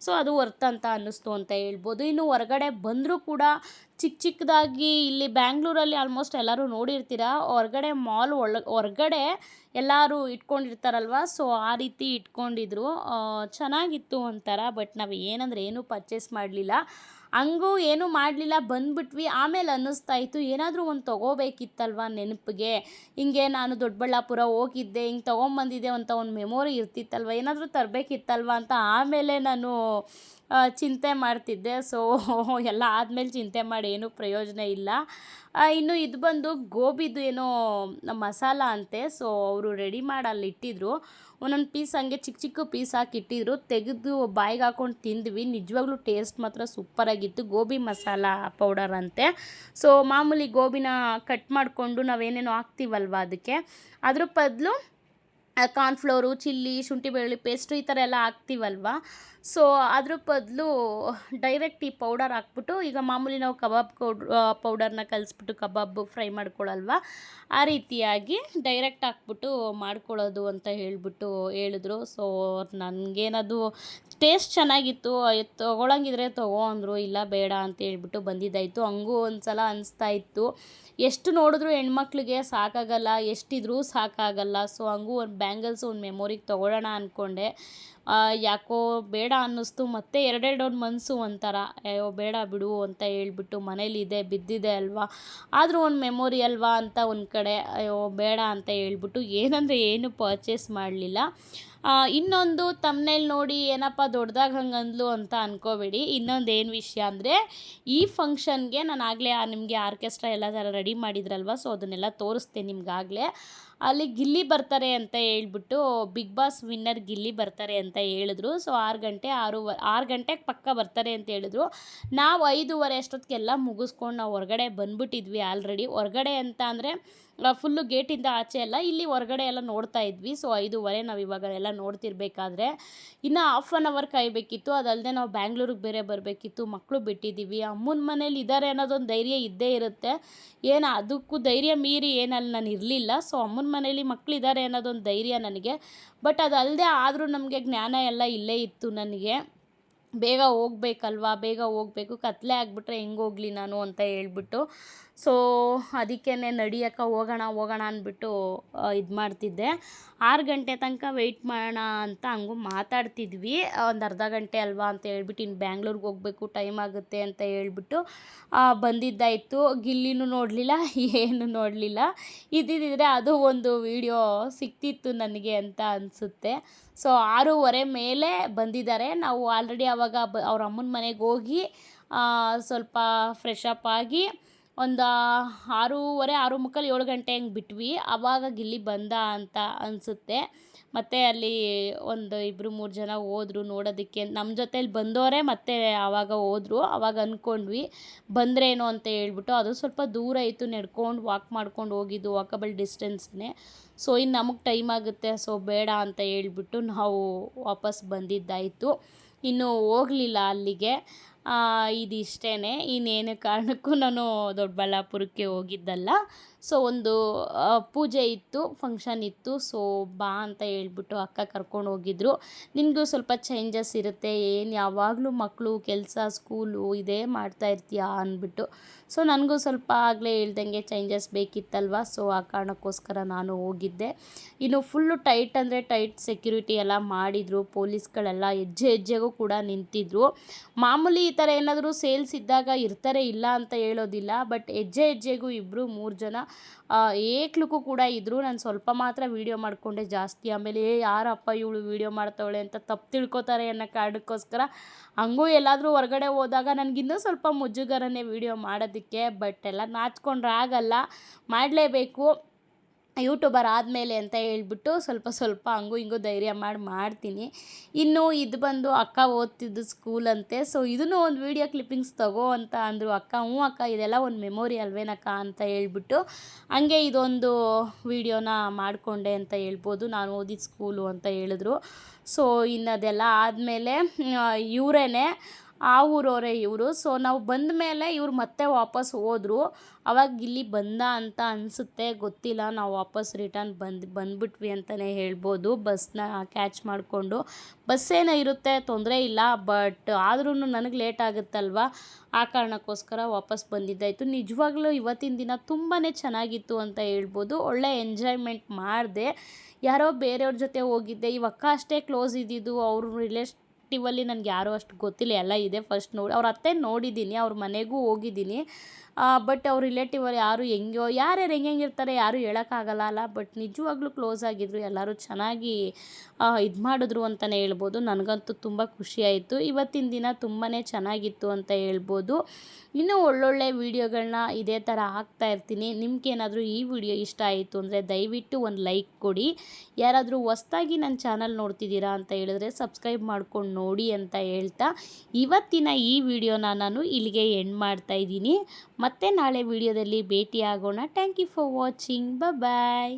ಸೊ ಅದು ವರ್ತ್ ಅಂತ ಅನ್ನಿಸ್ತು ಅಂತ ಹೇಳ್ಬೋದು. ಇನ್ನು ಹೊರಗಡೆ ಬಂದರೂ ಕೂಡ ಚಿಕ್ಕದಾಗಿ ಇಲ್ಲಿ ಬ್ಯಾಂಗ್ಳೂರಲ್ಲಿ ಆಲ್ಮೋಸ್ಟ್ ಎಲ್ಲರೂ ನೋಡಿರ್ತೀರ, ಹೊರಗಡೆ ಮಾಲ್ ಹೊರಗಡೆ ಎಲ್ಲರೂ ಇಟ್ಕೊಂಡಿರ್ತಾರಲ್ವ. ಸೊ ಆ ರೀತಿ ಇಟ್ಕೊಂಡಿದ್ರು, ಚೆನ್ನಾಗಿತ್ತು ಒಂಥರ. ಬಟ್ ನಾವು ಏನೂ ಪರ್ಚೇಸ್ ಮಾಡಲಿಲ್ಲ. ಹಂಗೂ ಏನೂ ಮಾಡಲಿಲ್ಲ, ಬಂದುಬಿಟ್ವಿ. ಆಮೇಲೆ ಅನ್ನಿಸ್ತಾ ಇತ್ತು ಏನಾದರೂ ಒಂದು ತೊಗೋಬೇಕಿತ್ತಲ್ವ ನೆನಪಿಗೆ. ಹಿಂಗೆ ನಾನು ದೊಡ್ಡಬಳ್ಳಾಪುರ ಹೋಗಿದ್ದೆ, ಹಿಂಗೆ ತೊಗೊಂಬಂದಿದ್ದೆ ಅಂತ ಒಂದು ಮೆಮೊರಿ ಇರ್ತಿತ್ತಲ್ವ, ಏನಾದರೂ ತರಬೇಕಿತ್ತಲ್ವ ಅಂತ ಆಮೇಲೆ ನಾನು ಚಿಂತೆ ಮಾಡ್ತಿದ್ದೆ. ಸೊ ಎಲ್ಲ ಆದಮೇಲೆ ಚಿಂತೆ ಮಾಡಿ ಏನೂ ಪ್ರಯೋಜನ ಇಲ್ಲ. ಇನ್ನು ಇದು ಬಂದು ಗೋಬಿದು ಏನೋ ಮಸಾಲ ಅಂತೆ. ಸೊ ಅವರು ರೆಡಿ ಮಾಡಿ ಅಲ್ಲಿ ಇಟ್ಟಿದ್ರು. ಒಂದೊಂದು ಪೀಸ್ ಹಂಗೆ ಚಿಕ್ಕ ಪೀಸ್ ಹಾಕಿ ಇಟ್ಟಿದ್ರು. ತೆಗೆದು ಬಾಯಿಗೆ ಹಾಕ್ಕೊಂಡು ತಿಂದ್ವಿ. ನಿಜವಾಗ್ಲೂ ಟೇಸ್ಟ್ ಮಾತ್ರ ಸೂಪರಾಗಿತ್ತು. ಗೋಬಿ ಮಸಾಲ ಪೌಡರ್ ಅಂತೆ. ಸೊ ಮಾಮೂಲಿ ಗೋಬಿನ ಕಟ್ ಮಾಡಿಕೊಂಡು ನಾವೇನೇನೋ ಹಾಕ್ತೀವಲ್ವ ಅದಕ್ಕೆ, ಅದ್ರ ಬದಲು ಕಾರ್ನ್ಫ್ಲೋರು, ಚಿಲ್ಲಿ, ಶುಂಠಿ ಬೆಳ್ಳುಳ್ಳಿ ಪೇಸ್ಟು ಈ ಥರ ಎಲ್ಲ ಹಾಕ್ತೀವಲ್ವ. ಸೊ ಅದ್ರ ಬದಲು ಡೈರೆಕ್ಟ್ ಈ ಪೌಡರ್ ಹಾಕ್ಬಿಟ್ಟು, ಈಗ ಮಾಮೂಲಿ ನಾವು ಕಬಾಬ್ ಪೌಡರ್ನ ಕಲಿಸ್ಬಿಟ್ಟು ಕಬಾಬ್ ಫ್ರೈ ಮಾಡ್ಕೊಳ್ಳಲ್ವ, ಆ ರೀತಿಯಾಗಿ ಡೈರೆಕ್ಟ್ ಹಾಕ್ಬಿಟ್ಟು ಮಾಡ್ಕೊಳ್ಳೋದು ಅಂತ ಹೇಳಿದ್ರು. ಸೊ ನನಗೇನದು ಟೇಸ್ಟ್ ಚೆನ್ನಾಗಿತ್ತು, ತೊಗೊಳಂಗಿದ್ರೆ ತೊಗೋ ಅಂದರು, ಇಲ್ಲ ಬೇಡ ಅಂತ ಹೇಳ್ಬಿಟ್ಟು ಬಂದಿದ್ದಾಯಿತು. ಹಂಗೂ ಒಂದು ಸಲ ಅನಿಸ್ತಾ ಇತ್ತು, ಎಷ್ಟು ನೋಡಿದ್ರು ಹೆಣ್ಮಕ್ಳಿಗೆ ಸಾಕಾಗಲ್ಲ, ಎಷ್ಟಿದ್ರೂ ಸಾಕಾಗಲ್ಲ. ಸೊ ಹಂಗೂ ಒಂದು ಬ್ಯಾಂಗಲ್ಸು ಒಂದು ಮೆಮೊರಿಗೆ ತೊಗೊಳ್ಳೋಣ ಅಂದ್ಕೊಂಡೆ. ಯಾಕೋ ಬೇಡ ಅನ್ನಿಸ್ತು. ಮತ್ತೆ ಎರಡೆರಡು ಮನಸ್ಸು ಒಂಥರ, ಅಯ್ಯೋ ಬೇಡ ಬಿಡು ಅಂತ ಹೇಳ್ಬಿಟ್ಟು, ಮನೇಲಿದೆ ಬಿದ್ದಿದೆ ಅಲ್ವಾ, ಆದರೂ ಒಂದು ಮೆಮೊರಿ ಅಲ್ವಾ ಅಂತ ಒಂದು ಕಡೆ, ಅಯ್ಯೋ ಬೇಡ ಅಂತ ಹೇಳ್ಬಿಟ್ಟು ಏನಂದರೆ ಏನು ಪರ್ಚೇಸ್ ಮಾಡಲಿಲ್ಲ. ಇನ್ನೊಂದು ತಮ್ಮನೇಲಿ ನೋಡಿ ಏನಪ್ಪ ದೊಡ್ಡದಾಗಿ ಹಂಗಂದ್ಲು ಅಂತ ಅಂದ್ಕೋಬೇಡಿ. ಇನ್ನೊಂದು ಏನು ವಿಷಯ ಅಂದರೆ, ಈ ಫಂಕ್ಷನ್ಗೆ ನಾನು ಆಗಲೇ ನಿಮಗೆ ಆರ್ಕೆಸ್ಟ್ರಾ ಎಲ್ಲ ಥರ ರೆಡಿ ಮಾಡಿದ್ರಲ್ವ, ಸೊ ಅದನ್ನೆಲ್ಲ ತೋರಿಸ್ತೆ ನಿಮ್ಗಾಗಲೇ. ಅಲ್ಲಿ ಗಿಲ್ಲಿ ಬರ್ತಾರೆ ಅಂತ ಹೇಳ್ಬಿಟ್ಟು, ಬಿಗ್ ಬಾಸ್ ವಿನ್ನರ್ ಗಿಲ್ಲಿ ಬರ್ತಾರೆ ಅಂತ ಹೇಳಿದ್ರು. ಸೊ 6 ಗಂಟೆಗೆ ಪಕ್ಕ ಬರ್ತಾರೆ ಅಂತ ಹೇಳಿದ್ರು. ನಾವು 5:30 ಅಷ್ಟೊತ್ತಿಗೆಲ್ಲ ಮುಗಿಸ್ಕೊಂಡು ನಾವು ಹೊರಗಡೆ ಬಂದ್ಬಿಟ್ಟಿದ್ವಿ ಆಲ್ರೆಡಿ. ಹೊರಗಡೆ ಅಂತ ಅಂದರೆ ಫುಲ್ಲು ಗೇಟಿಂದ ಆಚೆ ಎಲ್ಲ, ಇಲ್ಲಿ ಹೊರಗಡೆ ಎಲ್ಲ ನೋಡ್ತಾ ಇದ್ವಿ. ಸೊ 5:30 ನಾವು ಇವಾಗ ಎಲ್ಲ ನೋಡ್ತಿರ್ಬೇಕಾದ್ರೆ ಇನ್ನು ½ ಅವರ್ ಕಾಯಬೇಕಿತ್ತು. ಅದಲ್ಲದೆ ನಾವು ಬ್ಯಾಂಗ್ಳೂರಿಗೆ ಬೇರೆ ಬರಬೇಕಿತ್ತು, ಮಕ್ಕಳು ಬಿಟ್ಟಿದ್ದೀವಿ, ಅಮ್ಮನ ಮನೇಲಿ ಇದ್ದಾರೆ ಅನ್ನೋದೊಂದು ಧೈರ್ಯ ಇದ್ದೇ ಇರುತ್ತೆ. ಅದಕ್ಕೂ ಧೈರ್ಯ ಮೀರಿ ಏನಲ್ಲಿ ನಾನು ಇರಲಿಲ್ಲ. ಸೊ ಅಮ್ಮನ ಮನೇಲಿ ಮಕ್ಕಳಿದ್ದಾರೆ ಅನ್ನೋದೊಂದು ಧೈರ್ಯ ನನಗೆ. ಬಟ್ ಅದಲ್ಲದೆ ಆದರೂ ನಮಗೆ ಜ್ಞಾನ ಎಲ್ಲ ಇಲ್ಲೇ ಇತ್ತು ನನಗೆ. ಬೇಗ ಹೋಗಬೇಕು, ಕತ್ಲೆ ಆಗಿಬಿಟ್ರೆ ಹೆಂಗೆ ಹೋಗಲಿ ನಾನು ಅಂತ ಹೇಳ್ಬಿಟ್ಟು. ಸೊ ಅದಕ್ಕೇ ನಡಿಯಕ್ಕ ಹೋಗೋಣ ಅಂದ್ಬಿಟ್ಟು ಇದು ಮಾಡ್ತಿದ್ದೆ. 6 ಗಂಟೆ ತನಕ ವೆಯ್ಟ್ ಮಾಡೋಣ ಅಂತ ಹಂಗೂ ಮಾತಾಡ್ತಿದ್ವಿ. ಒಂದು ಅರ್ಧ ಗಂಟೆ ಅಲ್ವಾ ಅಂತ ಹೇಳ್ಬಿಟ್ಟು, ಇನ್ನು ಬ್ಯಾಂಗ್ಳೂರ್ಗೆ ಹೋಗಬೇಕು, ಟೈಮ್ ಆಗುತ್ತೆ ಅಂತ ಹೇಳ್ಬಿಟ್ಟು ಬಂದಿದ್ದಾಯಿತು. ಗಿಲ್ಲಿನೂ ನೋಡಲಿಲ್ಲ, ಏನು ನೋಡಲಿಲ್ಲ. ಇದ್ದಿದ್ದರೆ ಅದು ಒಂದು ವಿಡಿಯೋ ಸಿಕ್ತಿತ್ತು ನನಗೆ ಅಂತ ಅನಿಸುತ್ತೆ. ಸೊ 6:30 ಮೇಲೆ ಬಂದಿದ್ದಾರೆ. ನಾವು ಆಲ್ರೆಡಿ ಆವಾಗ ಅವ್ರ ಅಮ್ಮನ ಮನೆಗೆ ಹೋಗಿ ಸ್ವಲ್ಪ ಫ್ರೆಶ್ ಅಪ್ ಆಗಿ ಒಂದು 6:30, 6:45, 7 ಗಂಟೆ ಹಂಗೆ ಬಿಟ್ವಿ. ಆವಾಗ ಗಿಲ್ಲಿ ಬಂದ ಅಂತ ಅನಿಸುತ್ತೆ. ಮತ್ತು ಅಲ್ಲಿ ಒಂದು 2-3 ಜನ ಹೋದ್ರು ನೋಡೋದಕ್ಕೆ. ನಮ್ಮ ಜೊತೇಲಿ ಬಂದವರೇ ಮತ್ತೆ ಆವಾಗ ಹೋದರು. ಆವಾಗ ಅಂದ್ಕೊಂಡ್ವಿ ಬಂದ್ರೇನೋ ಅಂತ ಹೇಳ್ಬಿಟ್ಟು. ಅದು ಸ್ವಲ್ಪ ದೂರ ಇತ್ತು, ನಡ್ಕೊಂಡು ವಾಕ್ ಮಾಡ್ಕೊಂಡು ಹೋಗಿದ್ದು, ವಾಕಬಲ್ ಡಿಸ್ಟೆನ್ಸ್ನೇ. ಸೊ ಇನ್ನು ನಮಗೆ ಟೈಮ್ ಆಗುತ್ತೆ, ಸೊ ಬೇಡ ಅಂತ ಹೇಳ್ಬಿಟ್ಟು ನಾವು ವಾಪಸ್ ಬಂದಿದ್ದಾಯಿತು. ಇನ್ನು ಹೋಗಲಿಲ್ಲ ಅಲ್ಲಿಗೆ. ಇದಿಷ್ಟೇ, ಇನ್ನೇನು ಕಾರಣಕ್ಕೂ ನಾನು ದೊಡ್ಡಬಳ್ಳಾಪುರಕ್ಕೆ ಹೋಗಿದ್ದಲ್ಲ. ಸೊ ಒಂದು ಪೂಜೆ ಇತ್ತು, ಫಂಕ್ಷನ್ ಇತ್ತು. ಸೊ ಬಾ ಅಂತ ಹೇಳ್ಬಿಟ್ಟು ಅಕ್ಕ ಕರ್ಕೊಂಡು ಹೋಗಿದ್ರು. ನಿನಗೂ ಸ್ವಲ್ಪ ಚೇಂಜಸ್ ಇರುತ್ತೆ, ಏನು ಯಾವಾಗಲೂ ಮಕ್ಕಳು ಕೆಲಸ ಸ್ಕೂಲು ಇದೇ ಮಾಡ್ತಾ ಇರ್ತೀಯಾ ಅಂದ್ಬಿಟ್ಟು. ಸೊ ನನಗೂ ಸ್ವಲ್ಪ ಆಗಲೇ ಹೇಳ್ದಂಗೆ ಚೇಂಜಸ್ ಬೇಕಿತ್ತಲ್ವ. ಸೊ ಆ ಕಾರಣಕ್ಕೋಸ್ಕರ ನಾನು ಹೋಗಿದ್ದೆ. ಇನ್ನು ಫುಲ್ಲು ಟೈಟ್ ಅಂದರೆ ಟೈಟ್ ಸೆಕ್ಯೂರಿಟಿ ಎಲ್ಲ ಮಾಡಿದರು. ಪೊಲೀಸ್ಗಳೆಲ್ಲ ಹೆಜ್ಜೆಗೂ ಕೂಡ ನಿಂತಿದ್ರು. ಮಾಮೂಲಿ ಈ ಥರ ಏನಾದರೂ ಸೇಲ್ಸ್ ಇದ್ದಾಗ ಇರ್ತಾರೆ, ಇಲ್ಲ ಅಂತ ಹೇಳೋದಿಲ್ಲ. ಬಟ್ ಹೆಜ್ಜೆಗೂ 2-3 ಜನ ಏಕ್ಲಕ್ಕೂ ಕೂಡ ಇದ್ದರು. ನಾನು ಸ್ವಲ್ಪ ಮಾತ್ರ ವೀಡಿಯೋ ಮಾಡಿಕೊಂಡೆ, ಜಾಸ್ತಿ ಆಮೇಲೆ ಯಾರಪ್ಪ ಇವಳು ವೀಡಿಯೋ ಮಾಡ್ತಾವಳೆ ಅಂತ ತಪ್ಪು ತಿಳ್ಕೊತಾರೆ ಅನ್ನೋ ಕಾರಣಕ್ಕೋಸ್ಕರ ಹಂಗೂ ಎಲ್ಲಾದರೂ ಹೊರಗಡೆ ಹೋದಾಗ ನನಗಿನ್ನೂ ಸ್ವಲ್ಪ ಮುಜುಗರನೇ ವೀಡಿಯೋ ಮಾಡೋದಕ್ಕೆ. ಬಟ್ ಎಲ್ಲ ನಾಚ್ಕೊಂಡ್ರೆ ಆಗಲ್ಲ, ಮಾಡಲೇಬೇಕು, ಯೂಟ್ಯೂಬರ್ ಆದಮೇಲೆ ಅಂತ ಹೇಳ್ಬಿಟ್ಟು ಸ್ವಲ್ಪ ಹಂಗೂ ಹಿಂಗೂ ಧೈರ್ಯ ಮಾಡ್ತೀನಿ. ಇನ್ನು ಇದು ಬಂದು ಅಕ್ಕ ಓದ್ತಿದ್ದು ಸ್ಕೂಲಂತೆ. ಸೊ ಇದನ್ನು ಒಂದು ವೀಡಿಯೋ ಕ್ಲಿಪ್ಪಿಂಗ್ಸ್ ತಗೋ ಅಂತ ಅಂದರು ಅಕ್ಕ. ಹ್ಞೂ ಅಕ್ಕ, ಇದೆಲ್ಲ ಒಂದು ಮೆಮೊರಿ ಅಲ್ವೇನಕ್ಕ ಅಂತ ಹೇಳ್ಬಿಟ್ಟು ಹಂಗೆ ಇದೊಂದು ವೀಡಿಯೋನ ಮಾಡಿಕೊಂಡೆ ಅಂತ ಹೇಳ್ಬೋದು. ನಾನು ಓದಿದ ಸ್ಕೂಲು ಅಂತ ಹೇಳಿದ್ರು. ಸೊ ಇನ್ನದೆಲ್ಲ ಆದಮೇಲೆ ಇವರೇನೆ, ಆ ಊರವರೇ ಇವರು. ಸೊ ನಾವು ಬಂದ ಮೇಲೆ ಇವ್ರು ಮತ್ತೆ ವಾಪಸ್ ಹೋದರು. ಅವಾಗ ಇಲ್ಲಿ ಬಂದ ಅಂತ ಅನಿಸುತ್ತೆ, ಗೊತ್ತಿಲ್ಲ. ನಾವು ವಾಪಸ್ ರಿಟರ್ನ್ ಬಂದ್ಬಿಟ್ವಿ ಅಂತಲೇ ಹೇಳ್ಬೋದು. ಬಸ್ನ ಕ್ಯಾಚ್ ಮಾಡಿಕೊಂಡು. ಬಸ್ಸೇನೋ ಇರುತ್ತೆ, ತೊಂದರೆ ಇಲ್ಲ. ಬಟ್ ಆದ್ರೂ ನನಗೆ ಲೇಟ್ ಆಗುತ್ತಲ್ವ, ಆ ಕಾರಣಕ್ಕೋಸ್ಕರ ವಾಪಸ್ ಬಂದಿದ್ದಾಯಿತು. ನಿಜವಾಗ್ಲೂ ಇವತ್ತಿನ ದಿನ ತುಂಬಾ ಚೆನ್ನಾಗಿತ್ತು ಅಂತ ಹೇಳ್ಬೋದು. ಒಳ್ಳೆ ಎಂಜಾಯ್ಮೆಂಟ್ ಮಾಡಿದೆ. ಯಾರೋ ಬೇರೆಯವ್ರ ಜೊತೆ ಹೋಗಿದ್ದೆ. ಇವಕ್ಕ ಅಷ್ಟೇ ಕ್ಲೋಸ್ ಇದ್ದಿದ್ದು. ಅವರು ರಿಲೇಟಿವಲ್ಲಿ ನನಗೆ ಯಾರೂ ಅಷ್ಟು ಗೊತ್ತಿಲ್ಲ, ಎಲ್ಲ ಇದೆ ಫಸ್ಟ್ ನೋಡಿ. ಅವ್ರ ಅತ್ತೆ ನೋಡಿದ್ದೀನಿ, ಅವ್ರ ಮನೆಗೂ ಹೋಗಿದ್ದೀನಿ. ಬಟ್ ಅವ್ರ ರಿಲೇಟಿವಲ್ಲಿ ಯಾರು ಯಾರ್ಯಾರು ಹೆಂಗಿರ್ತಾರೆ ಯಾರೂ ಹೇಳೋಕ್ಕಾಗಲ್ಲ ಅಲ್ಲ. ಬಟ್ ನಿಜವಾಗ್ಲೂ ಕ್ಲೋಸ್ ಆಗಿದ್ರು, ಎಲ್ಲರೂ ಚೆನ್ನಾಗಿ ಇದು ಮಾಡಿದ್ರು ಅಂತಲೇ ಹೇಳ್ಬೋದು. ನನಗಂತೂ ತುಂಬ ಖುಷಿಯಾಯಿತು. ಇವತ್ತಿನ ದಿನ ತುಂಬಾ ಚೆನ್ನಾಗಿತ್ತು ಅಂತ ಹೇಳ್ಬೋದು. ಇನ್ನೂ ಒಳ್ಳೊಳ್ಳೆ ವೀಡಿಯೋಗಳನ್ನ ಇದೇ ಥರ ಹಾಕ್ತಾ ಇರ್ತೀನಿ. ನಿಮ್ಗೇನಾದರೂ ಈ ವಿಡಿಯೋ ಇಷ್ಟ ಆಯಿತು ಅಂದರೆ ದಯವಿಟ್ಟು ಒಂದು ಲೈಕ್ ಕೊಡಿ. ಯಾರಾದರೂ ಹೊಸ್ದಾಗಿ ನನ್ನ ಚಾನಲ್ ನೋಡ್ತಿದ್ದೀರಾ ಅಂತ ಹೇಳಿದ್ರೆ ಸಬ್ಸ್ಕ್ರೈಬ್ ಮಾಡ್ಕೊಂಡು ನೋಡಿ ಅಂತ ಹೇಳ್ತಾ ಇವತ್ತಿನ ಈ ವಿಡಿಯೋನ ನಾನು ಇಲ್ಲಿಗೆ ಎಂಡ್ ಮಾಡ್ತಾಯಿದ್ದೀನಿ. ಮತ್ತೆ ನಾಳೆ ವಿಡಿಯೋದಲ್ಲಿ ಭೇಟಿ ಆಗೋಣ. Thank you for watching. Bye.